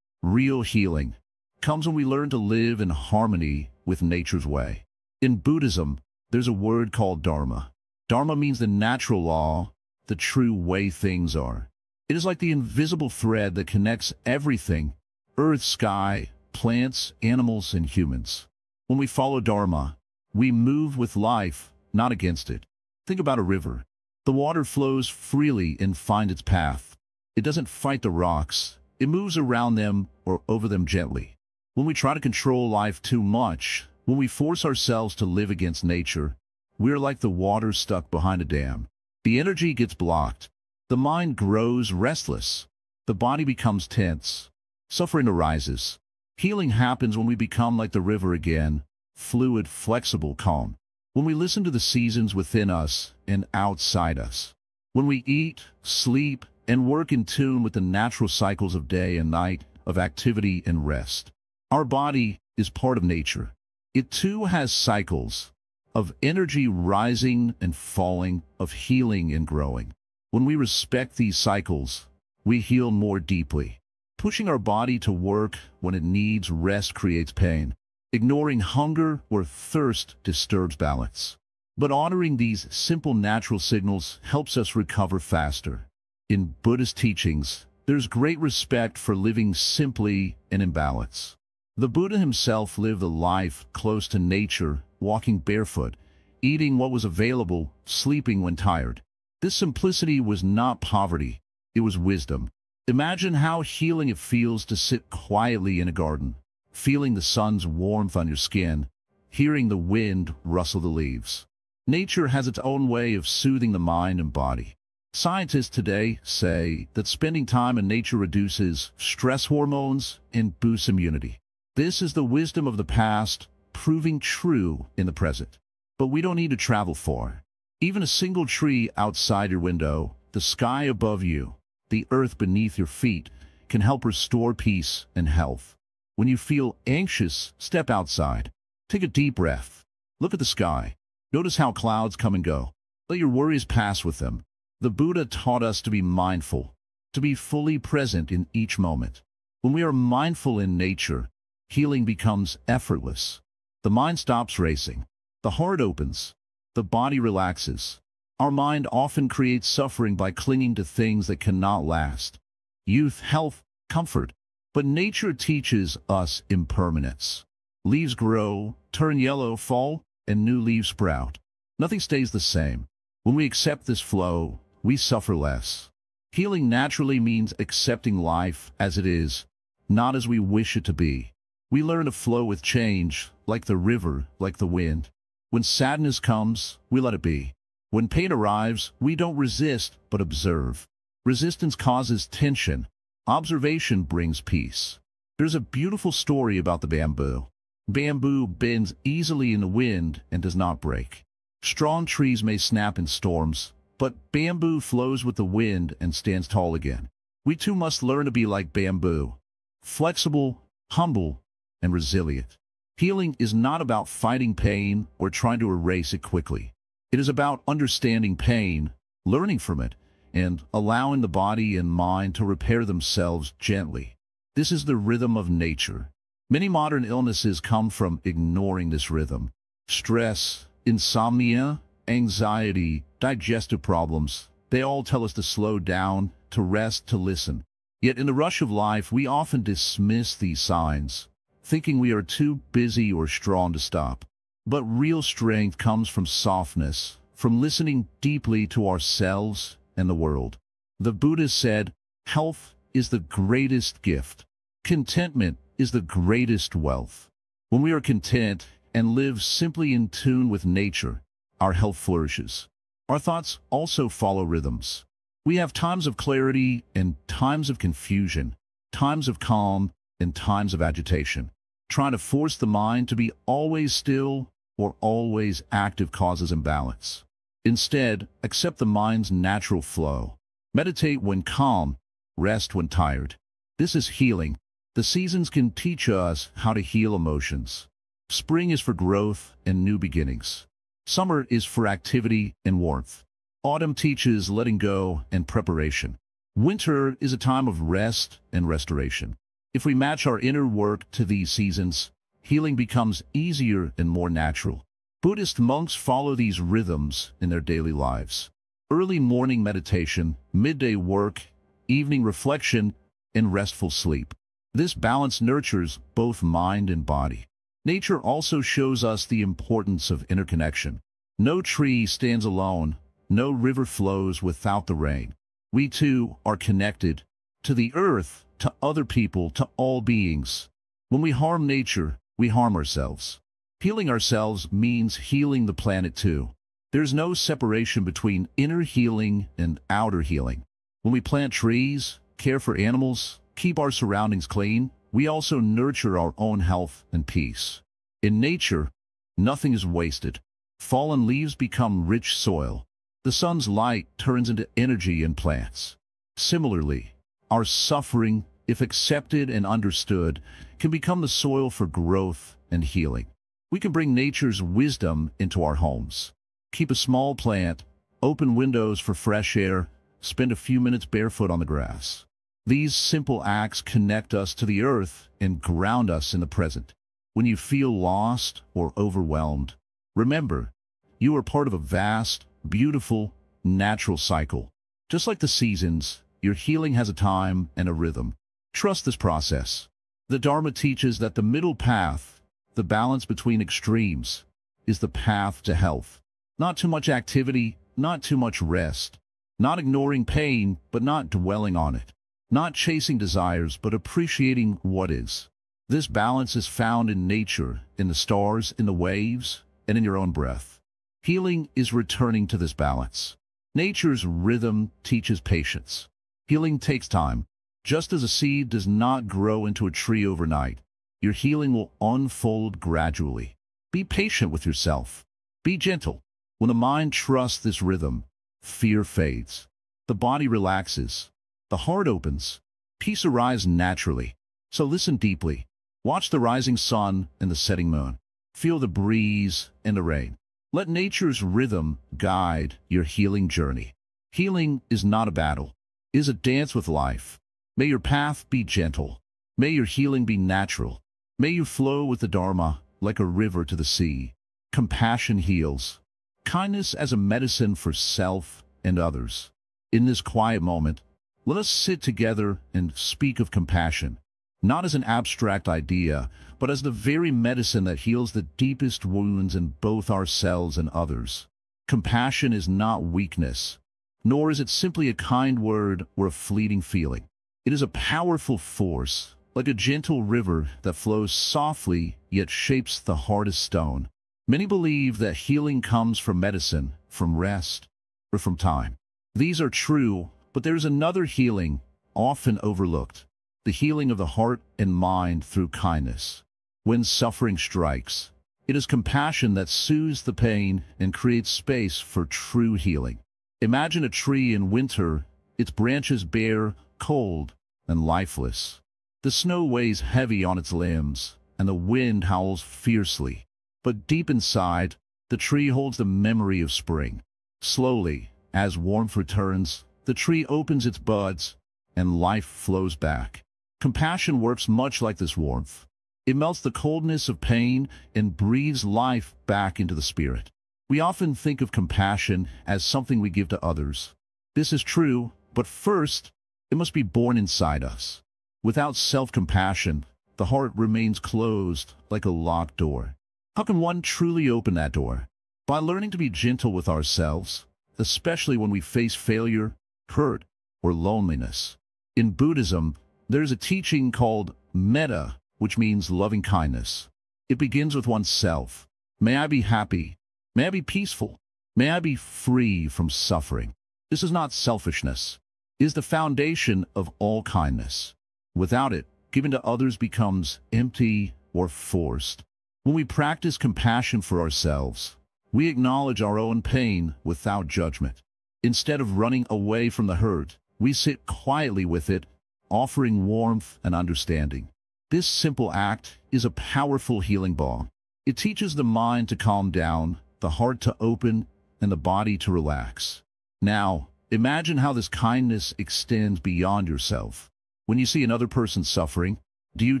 real healing, comes when we learn to live in harmony with nature's way. In Buddhism, there's a word called Dharma. Dharma means the natural law, the true way things are. It is like the invisible thread that connects everything, earth, sky, plants, animals, and humans. When we follow Dharma, we move with life, not against it. Think about a river. The water flows freely and finds its path. It doesn't fight the rocks. It moves around them or over them gently. When we try to control life too much, when we force ourselves to live against nature, we're like the water stuck behind a dam. The energy gets blocked. The mind grows restless. The body becomes tense. Suffering arises. Healing happens when we become like the river again, fluid, flexible, calm. When we listen to the seasons within us and outside us. When we eat, sleep, and work in tune with the natural cycles of day and night, of activity and rest. Our body is part of nature. It too has cycles of energy rising and falling, of healing and growing. When we respect these cycles, we heal more deeply. Pushing our body to work when it needs rest creates pain. Ignoring hunger or thirst disturbs balance. But honoring these simple natural signals helps us recover faster. In Buddhist teachings, there's great respect for living simply and in balance. The Buddha himself lived a life close to nature, walking barefoot, eating what was available, sleeping when tired. This simplicity was not poverty, it was wisdom. Imagine how healing it feels to sit quietly in a garden, feeling the sun's warmth on your skin, hearing the wind rustle the leaves. Nature has its own way of soothing the mind and body. Scientists today say that spending time in nature reduces stress hormones and boosts immunity. This is the wisdom of the past, proving true in the present. But we don't need to travel far. Even a single tree outside your window, the sky above you, the earth beneath your feet, can help restore peace and health. When you feel anxious, step outside. Take a deep breath. Look at the sky. Notice how clouds come and go. Let your worries pass with them. The Buddha taught us to be mindful, to be fully present in each moment. When we are mindful in nature, healing becomes effortless. The mind stops racing. The heart opens. The body relaxes. Our mind often creates suffering by clinging to things that cannot last. Youth, health, comfort. But nature teaches us impermanence. Leaves grow, turn yellow, fall, and new leaves sprout. Nothing stays the same. When we accept this flow, we suffer less. Healing naturally means accepting life as it is, not as we wish it to be. We learn to flow with change, like the river, like the wind. When sadness comes, we let it be. When pain arrives, we don't resist, but observe. Resistance causes tension. Observation brings peace. There's a beautiful story about the bamboo. Bamboo bends easily in the wind and does not break. Strong trees may snap in storms, but bamboo flows with the wind and stands tall again. We too must learn to be like bamboo, flexible, humble, and resilient. Healing is not about fighting pain or trying to erase it quickly. It is about understanding pain, learning from it, and allowing the body and mind to repair themselves gently. This is the rhythm of nature. Many modern illnesses come from ignoring this rhythm. Stress, insomnia, anxiety, digestive problems, they all tell us to slow down, to rest, to listen. Yet in the rush of life, we often dismiss these signs, thinking we are too busy or strong to stop. But real strength comes from softness, from listening deeply to ourselves and the world. The Buddha said, "Health is the greatest gift. Contentment is the greatest wealth." When we are content and live simply in tune with nature, our health flourishes. Our thoughts also follow rhythms. We have times of clarity and times of confusion, times of calm and times of agitation. Trying to force the mind to be always still or always active causes imbalance. Instead, accept the mind's natural flow. Meditate when calm, rest when tired. This is healing. The seasons can teach us how to heal emotions. Spring is for growth and new beginnings. Summer is for activity and warmth. Autumn teaches letting go and preparation. Winter is a time of rest and restoration. If we match our inner work to these seasons, healing becomes easier and more natural. Buddhist monks follow these rhythms in their daily lives. Early morning meditation, midday work, evening reflection, and restful sleep. This balance nurtures both mind and body. Nature also shows us the importance of interconnection. No tree stands alone, no river flows without the rain. We too are connected to the earth, to other people, to all beings. When we harm nature, we harm ourselves. Healing ourselves means healing the planet too. There's no separation between inner healing and outer healing. When we plant trees, care for animals, keep our surroundings clean, we also nurture our own health and peace. In nature, nothing is wasted. Fallen leaves become rich soil. The sun's light turns into energy in plants. Similarly, our suffering, if accepted and understood, can become the soil for growth and healing. We can bring nature's wisdom into our homes. Keep a small plant, open windows for fresh air, spend a few minutes barefoot on the grass. These simple acts connect us to the earth and ground us in the present. When you feel lost or overwhelmed, remember, you are part of a vast, beautiful, natural cycle. Just like the seasons, your healing has a time and a rhythm. Trust this process. The Dharma teaches that the middle path, the balance between extremes, is the path to health. Not too much activity, not too much rest. Not ignoring pain, but not dwelling on it. Not chasing desires, but appreciating what is. This balance is found in nature, in the stars, in the waves, and in your own breath. Healing is returning to this balance. Nature's rhythm teaches patience. Healing takes time. Just as a seed does not grow into a tree overnight, your healing will unfold gradually. Be patient with yourself. Be gentle. When the mind trusts this rhythm, fear fades. The body relaxes. The heart opens. Peace arises naturally. So listen deeply. Watch the rising sun and the setting moon. Feel the breeze and the rain. Let nature's rhythm guide your healing journey. Healing is not a battle. It is a dance with life. May your path be gentle. May your healing be natural. May you flow with the Dharma like a river to the sea. Compassion heals. Kindness as a medicine for self and others. In this quiet moment, let us sit together and speak of compassion, not as an abstract idea, but as the very medicine that heals the deepest wounds in both ourselves and others. Compassion is not weakness, nor is it simply a kind word or a fleeting feeling. It is a powerful force, like a gentle river that flows softly yet shapes the hardest stone. Many believe that healing comes from medicine, from rest, or from time. These are true, but there is another healing, often overlooked. the healing of the heart and mind through kindness. When suffering strikes, it is compassion that soothes the pain and creates space for true healing. Imagine a tree in winter, its branches bare, cold, and lifeless. The snow weighs heavy on its limbs, and the wind howls fiercely. But deep inside, the tree holds the memory of spring. Slowly, as warmth returns, the tree opens its buds, and life flows back. Compassion works much like this warmth. It melts the coldness of pain and breathes life back into the spirit. We often think of compassion as something we give to others. This is true, but first, it must be born inside us. Without self-compassion, the heart remains closed like a locked door. How can one truly open that door? By learning to be gentle with ourselves, especially when we face failure, hurt, or loneliness. In Buddhism, there's a teaching called metta, which means loving kindness. It begins with oneself. May I be happy. May I be peaceful. May I be free from suffering. This is not selfishness. It is the foundation of all kindness. Without it, giving to others becomes empty or forced. When we practice compassion for ourselves, we acknowledge our own pain without judgment. Instead of running away from the hurt, we sit quietly with it, offering warmth and understanding. This simple act is a powerful healing balm. It teaches the mind to calm down, the heart to open, and the body to relax. Now, imagine how this kindness extends beyond yourself. When you see another person suffering, do you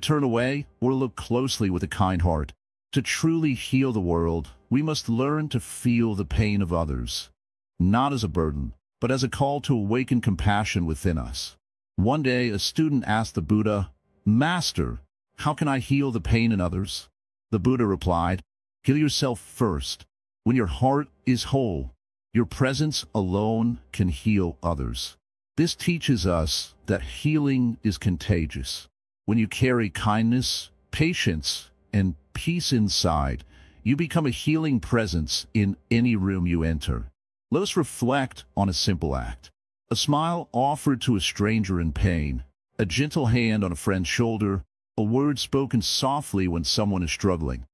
turn away or look closely with a kind heart? To truly heal the world, we must learn to feel the pain of others, not as a burden, but as a call to awaken compassion within us. One day, a student asked the Buddha, "Master, how can I heal the pain in others?" The Buddha replied, "Heal yourself first. When your heart is whole, your presence alone can heal others." This teaches us that healing is contagious. When you carry kindness, patience, and peace inside, you become a healing presence in any room you enter. Let us reflect on a simple act. A smile offered to a stranger in pain, a gentle hand on a friend's shoulder, a word spoken softly when someone is struggling.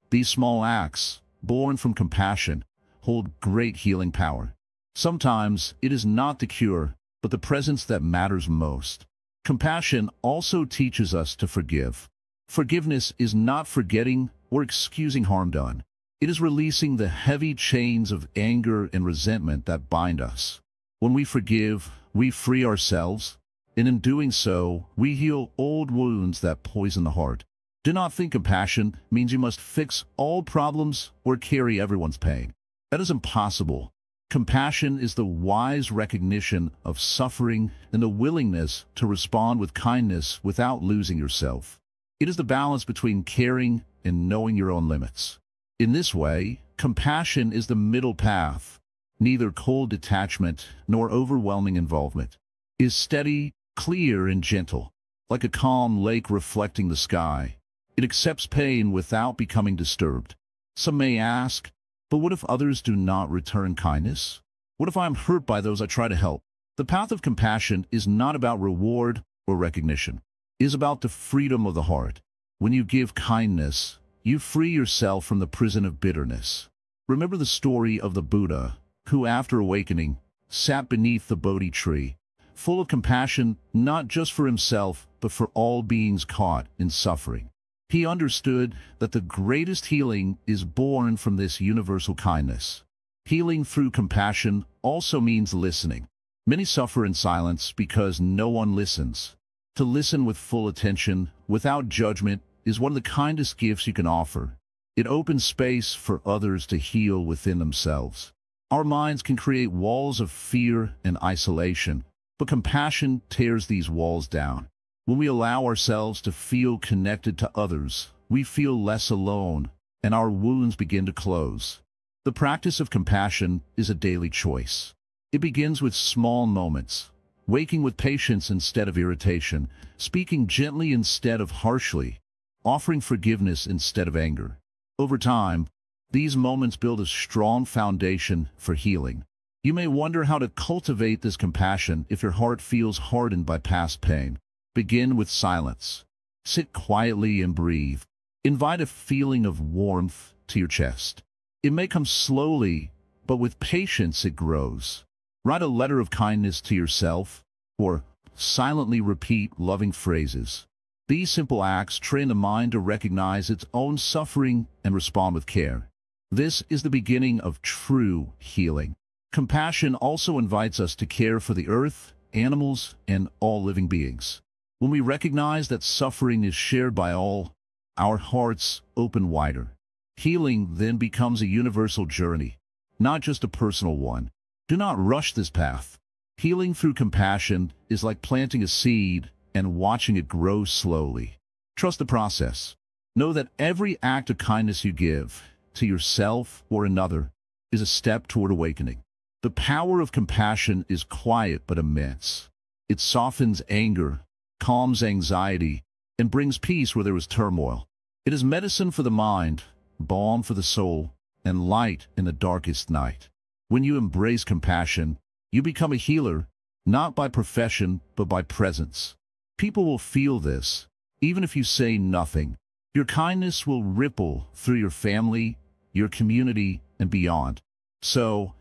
These small acts, born from compassion, hold great healing power. Sometimes it is not the cure, but the presence that matters most. Compassion also teaches us to forgive. Forgiveness is not forgetting or excusing harm done. It is releasing the heavy chains of anger and resentment that bind us. When we forgive, we free ourselves, and in doing so, we heal old wounds that poison the heart. Do not think compassion means you must fix all problems or carry everyone's pain. That is impossible. Compassion is the wise recognition of suffering and the willingness to respond with kindness without losing yourself. It is the balance between caring and knowing your own limits. In this way, compassion is the middle path. Neither cold detachment nor overwhelming involvement. It is steady, clear, and gentle, like a calm lake reflecting the sky. It accepts pain without becoming disturbed. Some may ask, but what if others do not return kindness? What if I am hurt by those I try to help? The path of compassion is not about reward or recognition. It is about the freedom of the heart. When you give kindness, you free yourself from the prison of bitterness. Remember the story of the Buddha, who after awakening, sat beneath the Bodhi tree, full of compassion not just for himself, but for all beings caught in suffering. He understood that the greatest healing is born from this universal kindness. Healing through compassion also means listening. Many suffer in silence because no one listens. To listen with full attention, without judgment, is one of the kindest gifts you can offer. It opens space for others to heal within themselves. Our minds can create walls of fear and isolation, but compassion tears these walls down. When we allow ourselves to feel connected to others, we feel less alone, and our wounds begin to close. The practice of compassion is a daily choice. It begins with small moments, waking with patience instead of irritation, speaking gently instead of harshly, offering forgiveness instead of anger. Over time, these moments build a strong foundation for healing. You may wonder how to cultivate this compassion if your heart feels hardened by past pain. Begin with silence. Sit quietly and breathe. Invite a feeling of warmth to your chest. It may come slowly, but with patience it grows. Write a letter of kindness to yourself, or silently repeat loving phrases. These simple acts train the mind to recognize its own suffering and respond with care. This is the beginning of true healing. Compassion also invites us to care for the earth, animals, and all living beings. When we recognize that suffering is shared by all, our hearts open wider. Healing then becomes a universal journey, not just a personal one. Do not rush this path. Healing through compassion is like planting a seed and watching it grow slowly. Trust the process. Know that every act of kindness you give, to yourself or another, is a step toward awakening. The power of compassion is quiet but immense. It softens anger, calms anxiety, and brings peace where there is turmoil. It is medicine for the mind, balm for the soul, and light in the darkest night. When you embrace compassion, you become a healer, not by profession, but by presence. People will feel this, even if you say nothing. Your kindness will ripple through your family, your community, and beyond. So,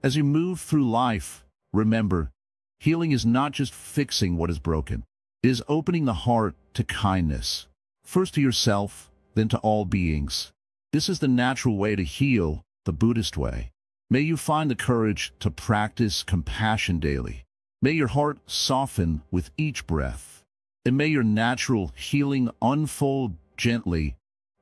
as you move through life, remember, healing is not just fixing what is broken. It is opening the heart to kindness, first to yourself, then to all beings. This is the natural way to heal, the Buddhist way. May you find the courage to practice compassion daily. May your heart soften with each breath. And may your natural healing unfold gently,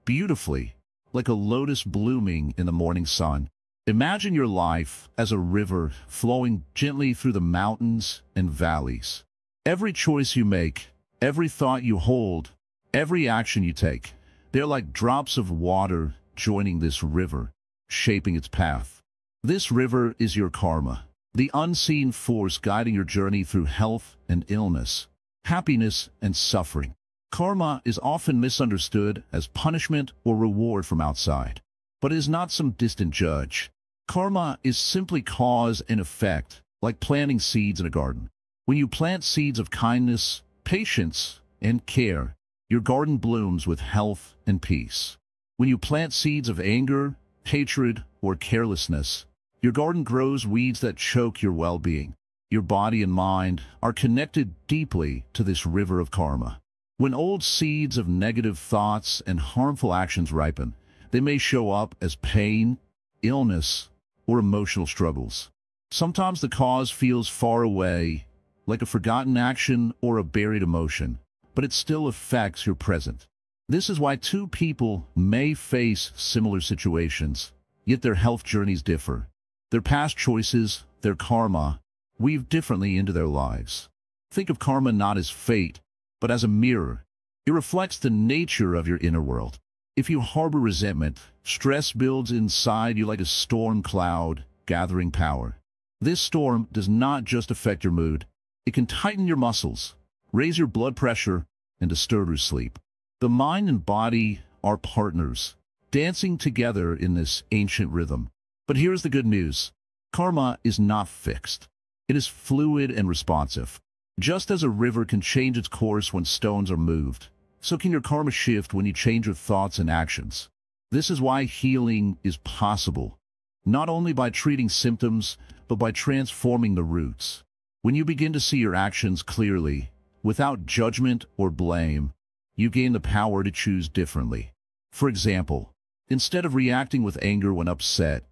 beautifully, like a lotus blooming in the morning sun. Imagine your life as a river flowing gently through the mountains and valleys. Every choice you make, every thought you hold, every action you take, they're like drops of water joining this river, shaping its path. This river is your karma, the unseen force guiding your journey through health and illness, happiness and suffering. Karma is often misunderstood as punishment or reward from outside, but it is not some distant judge. Karma is simply cause and effect, like planting seeds in a garden. When you plant seeds of kindness, patience, and care, your garden blooms with health and peace. When you plant seeds of anger, hatred, or carelessness, your garden grows weeds that choke your well-being. Your body and mind are connected deeply to this river of karma. When old seeds of negative thoughts and harmful actions ripen, they may show up as pain, illness, or emotional struggles. Sometimes the cause feels far away, like a forgotten action or a buried emotion, but it still affects your present. This is why two people may face similar situations, yet their health journeys differ. Their past choices, their karma, weave differently into their lives. Think of karma not as fate, but as a mirror. It reflects the nature of your inner world. If you harbor resentment, stress builds inside you like a storm cloud, gathering power. This storm does not just affect your mood. It can tighten your muscles, raise your blood pressure, and disturb your sleep. The mind and body are partners, dancing together in this ancient rhythm. But here's the good news. Karma is not fixed. It is fluid and responsive. Just as a river can change its course when stones are moved, so can your karma shift when you change your thoughts and actions. This is why healing is possible, not only by treating symptoms, but by transforming the roots. When you begin to see your actions clearly, without judgment or blame, you gain the power to choose differently. For example, instead of reacting with anger when upset,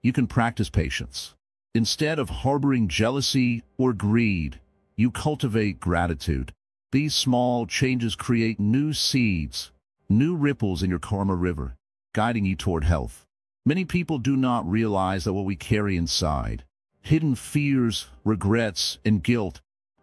you can practice patience. Instead of harboring jealousy or greed, you cultivate gratitude. These small changes create new seeds, new ripples in your karma river, guiding you toward health. Many people do not realize that what we carry inside, hidden fears, regrets, and guilt,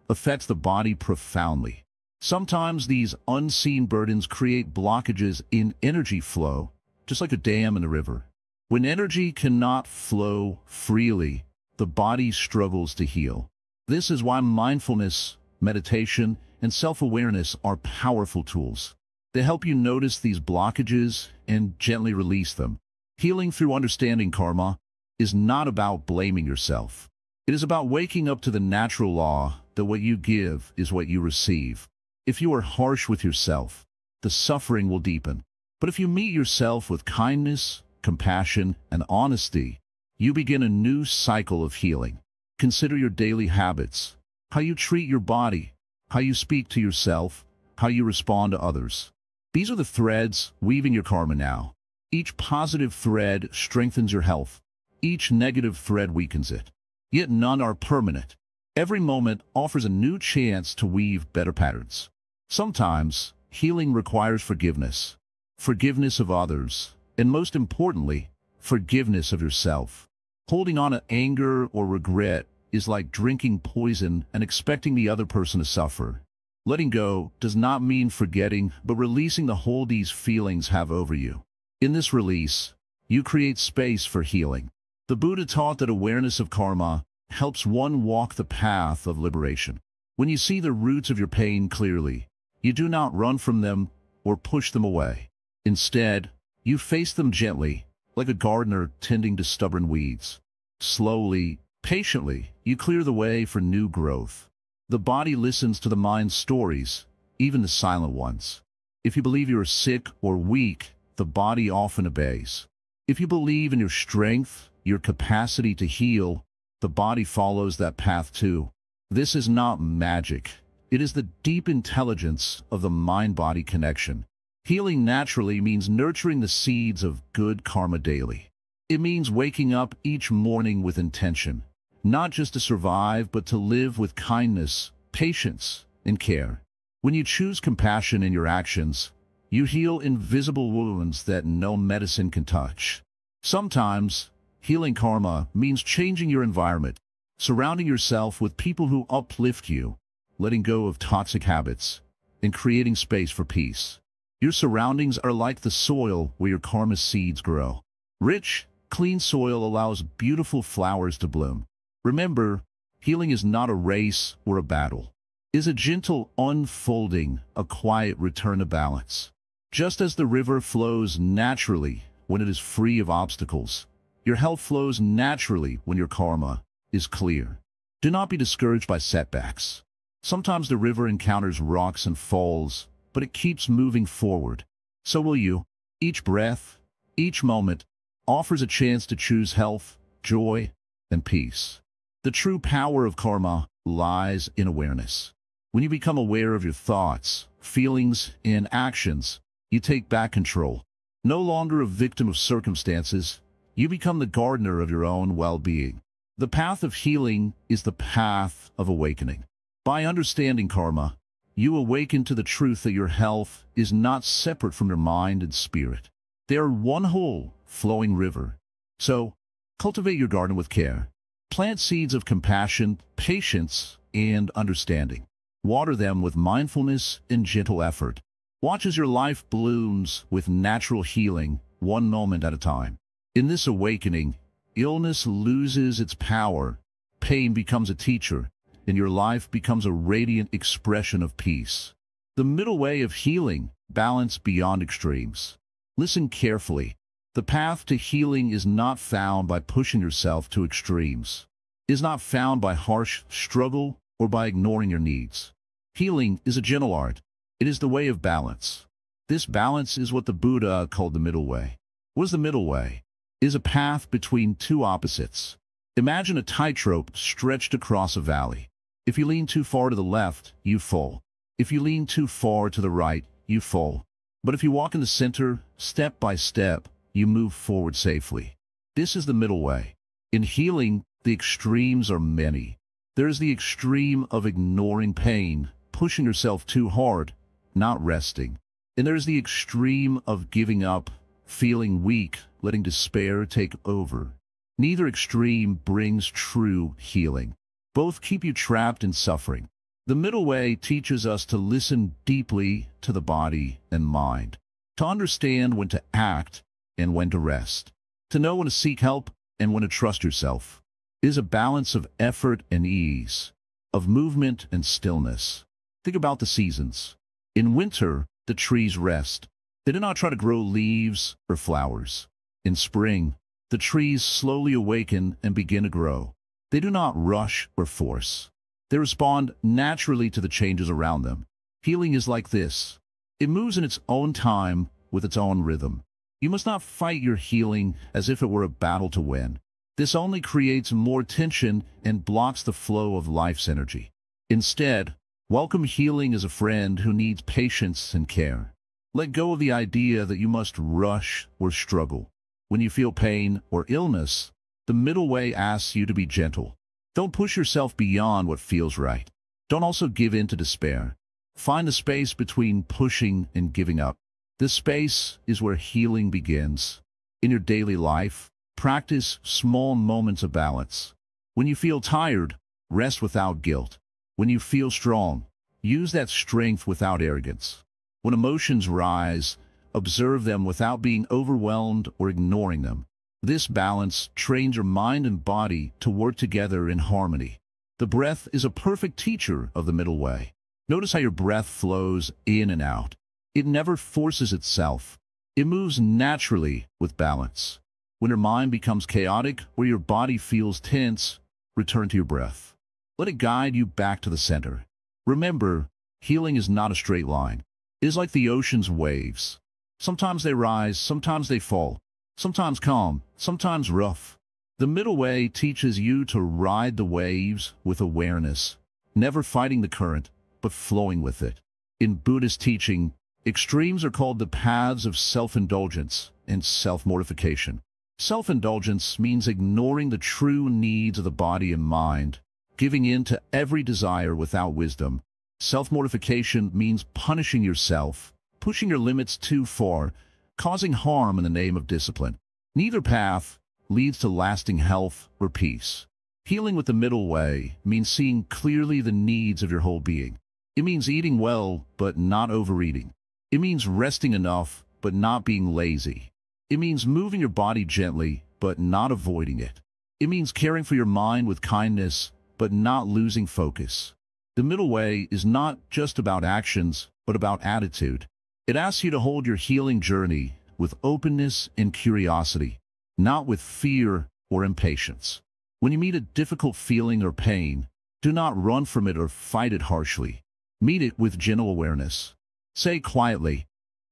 affects the body profoundly. Sometimes these unseen burdens create blockages in energy flow, just like a dam in a river. When energy cannot flow freely, the body struggles to heal. This is why mindfulness, meditation, and self-awareness are powerful tools. They help you notice these blockages and gently release them. Healing through understanding karma is not about blaming yourself. It is about waking up to the natural law that what you give is what you receive. If you are harsh with yourself, the suffering will deepen. But if you meet yourself with kindness, compassion, and honesty, you begin a new cycle of healing. Consider your daily habits, how you treat your body, how you speak to yourself, how you respond to others. These are the threads weaving your karma now. Each positive thread strengthens your health. Each negative thread weakens it. Yet none are permanent. Every moment offers a new chance to weave better patterns. Sometimes, healing requires forgiveness. Forgiveness of others, and most importantly, forgiveness of yourself. Holding on to anger or regret is like drinking poison and expecting the other person to suffer. Letting go does not mean forgetting, but releasing the hold these feelings have over you. In this release, you create space for healing. The Buddha taught that awareness of karma helps one walk the path of liberation. When you see the roots of your pain clearly, you do not run from them or push them away. Instead, you face them gently, like a gardener tending to stubborn weeds. Slowly, patiently, you clear the way for new growth. The body listens to the mind's stories, even the silent ones. If you believe you are sick or weak, the body often obeys. If you believe in your strength, your capacity to heal, the body follows that path too. This is not magic. It is the deep intelligence of the mind-body connection. Healing naturally means nurturing the seeds of good karma daily. It means waking up each morning with intention, not just to survive, but to live with kindness, patience, and care. When you choose compassion in your actions, you heal invisible wounds that no medicine can touch. Sometimes, healing karma means changing your environment, surrounding yourself with people who uplift you, letting go of toxic habits, and creating space for peace. Your surroundings are like the soil where your karma seeds grow. Rich, clean soil allows beautiful flowers to bloom. Remember, healing is not a race or a battle. It is a gentle unfolding, a quiet return to balance. Just as the river flows naturally when it is free of obstacles, your health flows naturally when your karma is clear. Do not be discouraged by setbacks. Sometimes the river encounters rocks and falls, but it keeps moving forward. So will you. Each breath, each moment, offers a chance to choose health, joy, and peace. The true power of karma lies in awareness. When you become aware of your thoughts, feelings, and actions, you take back control. No longer a victim of circumstances, you become the gardener of your own well-being. The path of healing is the path of awakening. By understanding karma, you awaken to the truth that your health is not separate from your mind and spirit. They are one whole, flowing river. So, cultivate your garden with care. Plant seeds of compassion, patience, and understanding. Water them with mindfulness and gentle effort. Watch as your life blooms with natural healing, one moment at a time. In this awakening, illness loses its power, pain becomes a teacher, and your life becomes a radiant expression of peace. The middle way of healing, balance beyond extremes. Listen carefully. The path to healing is not found by pushing yourself to extremes. It is not found by harsh struggle or by ignoring your needs. Healing is a gentle art. It is the way of balance. This balance is what the Buddha called the middle way. What is the middle way? It is a path between two opposites. Imagine a tightrope stretched across a valley. If you lean too far to the left, you fall. If you lean too far to the right, you fall. But if you walk in the center, step by step, you move forward safely. This is the middle way. In healing, the extremes are many. There is the extreme of ignoring pain, pushing yourself too hard, not resting. And there is the extreme of giving up, feeling weak, letting despair take over. Neither extreme brings true healing. Both keep you trapped in suffering. The middle way teaches us to listen deeply to the body and mind, to understand when to act and when to rest, to know when to seek help and when to trust yourself. It is a balance of effort and ease, of movement and stillness. Think about the seasons. In winter, the trees rest. They do not try to grow leaves or flowers. In spring, the trees slowly awaken and begin to grow. They do not rush or force. They respond naturally to the changes around them. Healing is like this. It moves in its own time, with its own rhythm. You must not fight your healing as if it were a battle to win. This only creates more tension and blocks the flow of life's energy. Instead, welcome healing as a friend who needs patience and care. Let go of the idea that you must rush or struggle. When you feel pain or illness, the middle way asks you to be gentle. Don't push yourself beyond what feels right. Don't also give in to despair. Find the space between pushing and giving up. This space is where healing begins. In your daily life, practice small moments of balance. When you feel tired, rest without guilt. When you feel strong, use that strength without arrogance. When emotions rise, observe them without being overwhelmed or ignoring them. This balance trains your mind and body to work together in harmony. The breath is a perfect teacher of the middle way. Notice how your breath flows in and out. It never forces itself. It moves naturally with balance. When your mind becomes chaotic or your body feels tense, return to your breath. Let it guide you back to the center. Remember, healing is not a straight line. It is like the ocean's waves. Sometimes they rise, sometimes they fall. Sometimes calm, sometimes rough. The middle way teaches you to ride the waves with awareness, never fighting the current, but flowing with it. In Buddhist teaching, extremes are called the paths of self-indulgence and self-mortification. Self-indulgence means ignoring the true needs of the body and mind, giving in to every desire without wisdom. Self-mortification means punishing yourself, pushing your limits too far, causing harm in the name of discipline. Neither path leads to lasting health or peace. Healing with the middle way means seeing clearly the needs of your whole being. It means eating well, but not overeating. It means resting enough, but not being lazy. It means moving your body gently, but not avoiding it. It means caring for your mind with kindness, but not losing focus. The middle way is not just about actions, but about attitude. It asks you to hold your healing journey with openness and curiosity, not with fear or impatience. When you meet a difficult feeling or pain, do not run from it or fight it harshly. Meet it with gentle awareness. Say quietly,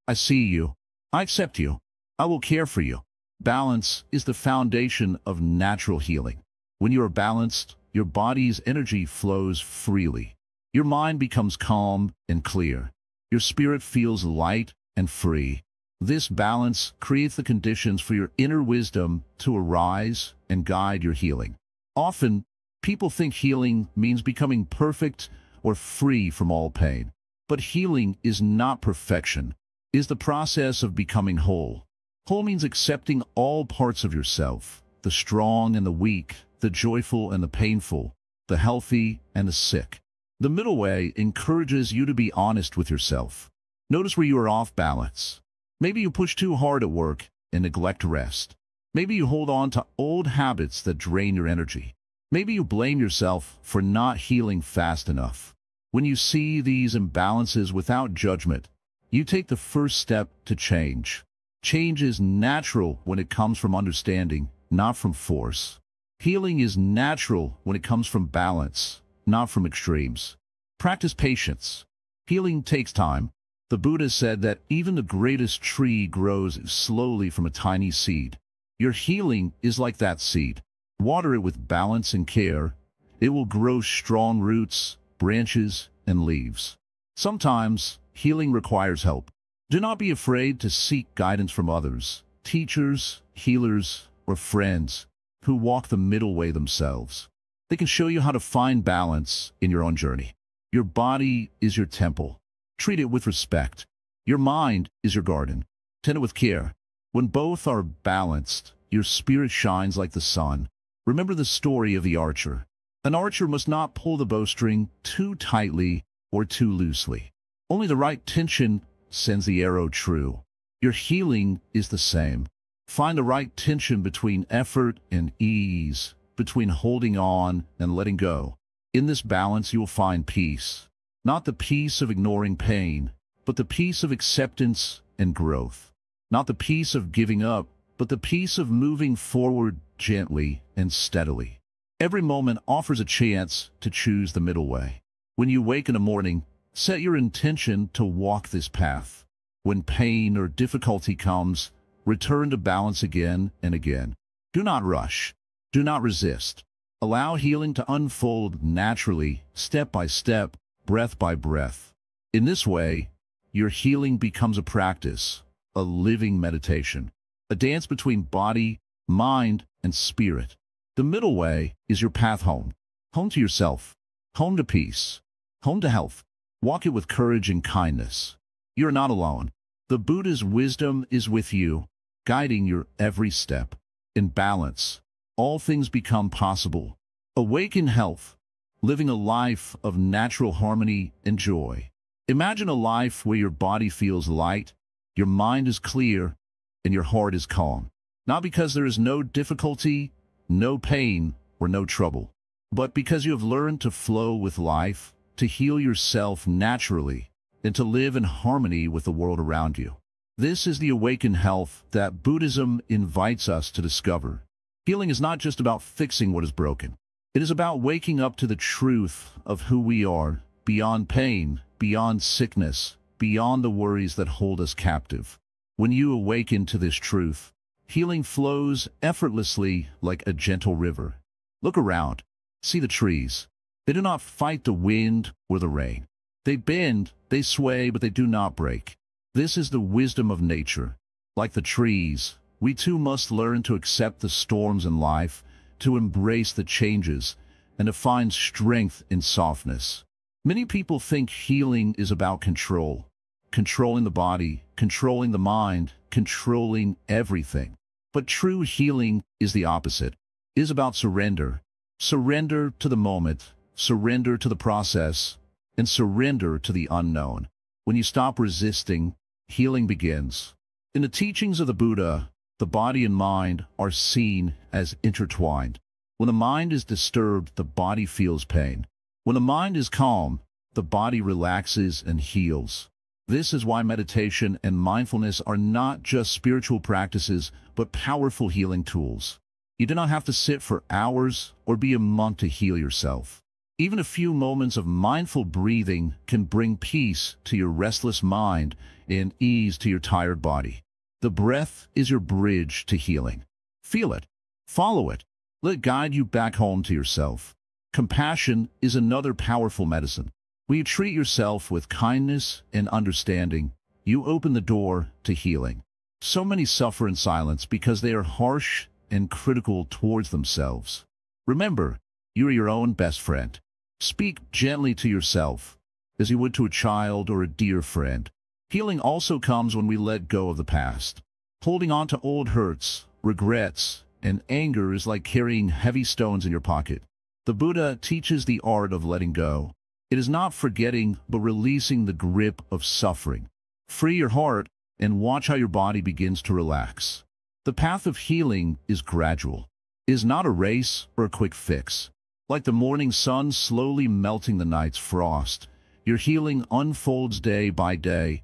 I see you. I accept you. I will care for you. Balance is the foundation of natural healing. When you are balanced, your body's energy flows freely. Your mind becomes calm and clear. Your spirit feels light and free. This balance creates the conditions for your inner wisdom to arise and guide your healing. Often, people think healing means becoming perfect or free from all pain. But healing is not perfection. It is the process of becoming whole. Whole means accepting all parts of yourself, the strong and the weak, the joyful and the painful, the healthy and the sick. The middle way encourages you to be honest with yourself. Notice where you are off balance. Maybe you push too hard at work and neglect rest. Maybe you hold on to old habits that drain your energy. Maybe you blame yourself for not healing fast enough. When you see these imbalances without judgment, you take the first step to change. Change is natural when it comes from understanding, not from force. Healing is natural when it comes from balance, not from extremes. Practice patience. Healing takes time. The Buddha said that even the greatest tree grows slowly from a tiny seed. Your healing is like that seed. Water it with balance and care. It will grow strong roots, branches, and leaves. Sometimes, healing requires help. Do not be afraid to seek guidance from others, teachers, healers, or friends who walk the middle way themselves. They can show you how to find balance in your own journey. Your body is your temple. Treat it with respect. Your mind is your garden. Tend it with care. When both are balanced, your spirit shines like the sun. Remember the story of the archer. An archer must not pull the bowstring too tightly or too loosely. Only the right tension sends the arrow true. Your healing is the same. Find the right tension between effort and ease, between holding on and letting go. In this balance you will find peace. Not the peace of ignoring pain, but the peace of acceptance and growth. Not the peace of giving up, but the peace of moving forward gently and steadily. Every moment offers a chance to choose the middle way. When you wake in the morning, Set your intention to walk this path. When pain or difficulty comes, return to balance again and again. Do not rush. Do not resist. Allow healing to unfold naturally, step by step, breath by breath. In this way, your healing becomes a practice, a living meditation, a dance between body, mind, and spirit. The middle way is your path home. Home to yourself. Home to peace. Home to health. Walk it with courage and kindness. You are not alone. The Buddha's wisdom is with you, guiding your every step. In balance, all things become possible. Awaken health, living a life of natural harmony and joy. Imagine a life where your body feels light, your mind is clear, and your heart is calm. Not because there is no difficulty, no pain, or no trouble, but because you have learned to flow with life, to heal yourself naturally, and to live in harmony with the world around you. This is the awakened health that Buddhism invites us to discover. Healing is not just about fixing what is broken. It is about waking up to the truth of who we are, beyond pain, beyond sickness, beyond the worries that hold us captive. When you awaken to this truth, healing flows effortlessly like a gentle river. Look around. See the trees. They do not fight the wind or the rain. They bend, they sway, but they do not break. This is the wisdom of nature. Like the trees, we too must learn to accept the storms in life, to embrace the changes, and to find strength in softness. Many people think healing is about control. Controlling the body, controlling the mind, controlling everything. But true healing is the opposite. It is about surrender. Surrender to the moment, surrender to the process, and surrender to the unknown. When you stop resisting, healing begins. In the teachings of the Buddha, the body and mind are seen as intertwined. When the mind is disturbed, the body feels pain. When the mind is calm, the body relaxes and heals. This is why meditation and mindfulness are not just spiritual practices, but powerful healing tools. You do not have to sit for hours or be a monk to heal yourself. Even a few moments of mindful breathing can bring peace to your restless mind and ease to your tired body. The breath is your bridge to healing. Feel it. Follow it. Let it guide you back home to yourself. Compassion is another powerful medicine. When you treat yourself with kindness and understanding, you open the door to healing. So many suffer in silence because they are harsh and critical towards themselves. Remember, you are your own best friend. Speak gently to yourself, as you would to a child or a dear friend. Healing also comes when we let go of the past. Holding on to old hurts, regrets, and anger is like carrying heavy stones in your pocket. The Buddha teaches the art of letting go. It is not forgetting, but releasing the grip of suffering. Free your heart and watch how your body begins to relax. The path of healing is gradual. It is not a race or a quick fix. Like the morning sun slowly melting the night's frost, your healing unfolds day by day,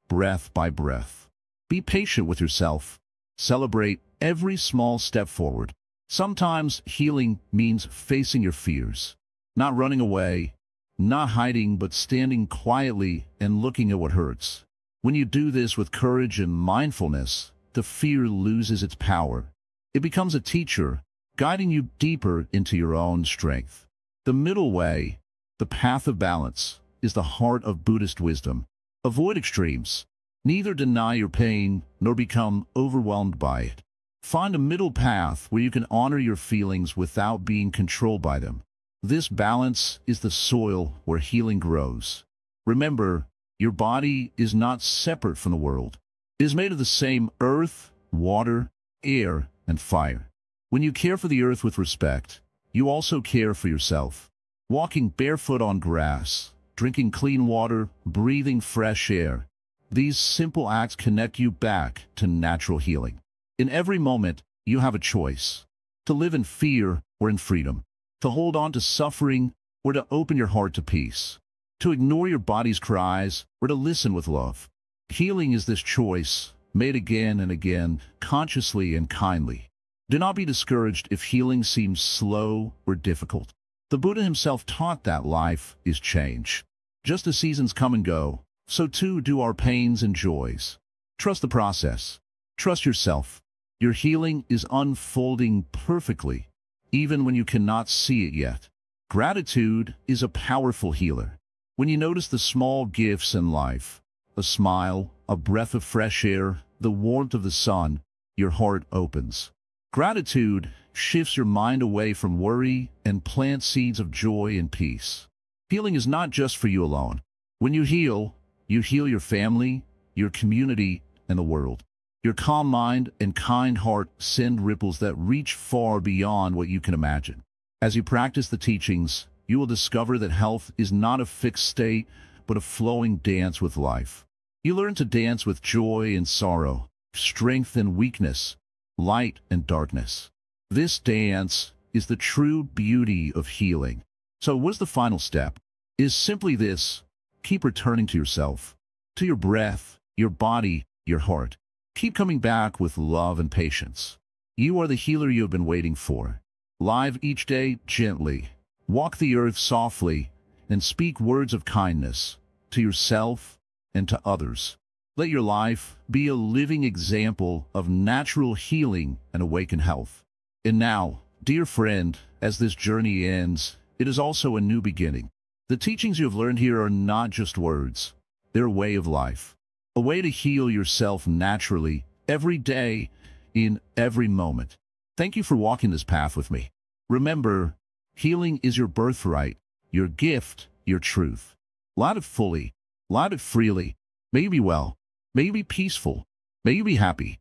breath by breath. Be patient with yourself. Celebrate every small step forward. Sometimes healing means facing your fears, not running away, not hiding, but standing quietly and looking at what hurts. When you do this with courage and mindfulness, the fear loses its power. It becomes a teacher, guiding you deeper into your own strength. The middle way, the path of balance, is the heart of Buddhist wisdom. Avoid extremes. Neither deny your pain nor become overwhelmed by it. Find a middle path where you can honor your feelings without being controlled by them. This balance is the soil where healing grows. Remember, your body is not separate from the world. It is made of the same earth, water, air, and fire. When you care for the earth with respect, you also care for yourself. Walking barefoot on grass, drinking clean water, breathing fresh air, these simple acts connect you back to natural healing. In every moment, you have a choice: to live in fear or in freedom, to hold on to suffering or to open your heart to peace, to ignore your body's cries or to listen with love. Healing is this choice, made again and again, consciously and kindly. Do not be discouraged if healing seems slow or difficult. The Buddha himself taught that life is change. Just as seasons come and go, so too do our pains and joys. Trust the process. Trust yourself. Your healing is unfolding perfectly, even when you cannot see it yet. Gratitude is a powerful healer. When you notice the small gifts in life, a smile, a breath of fresh air, the warmth of the sun, your heart opens. Gratitude shifts your mind away from worry and plants seeds of joy and peace. Healing is not just for you alone. When you heal your family, your community, and the world. Your calm mind and kind heart send ripples that reach far beyond what you can imagine. As you practice the teachings, you will discover that health is not a fixed state, but a flowing dance with life. You learn to dance with joy and sorrow, strength and weakness, light and darkness. This dance is the true beauty of healing. So what's the final step? Is simply this: keep returning to yourself, to your breath, your body, your heart. Keep coming back with love and patience. You are the healer you have been waiting for. Live each day gently. Walk the earth softly and speak words of kindness to yourself and to others. Let your life be a living example of natural healing and awakened health. And now, dear friend, as this journey ends, it is also a new beginning. The teachings you have learned here are not just words. They're a way of life. A way to heal yourself naturally, every day, in every moment. Thank you for walking this path with me. Remember, healing is your birthright, your gift, your truth. Live it fully, live it freely. May you be well, may you be peaceful, may you be happy.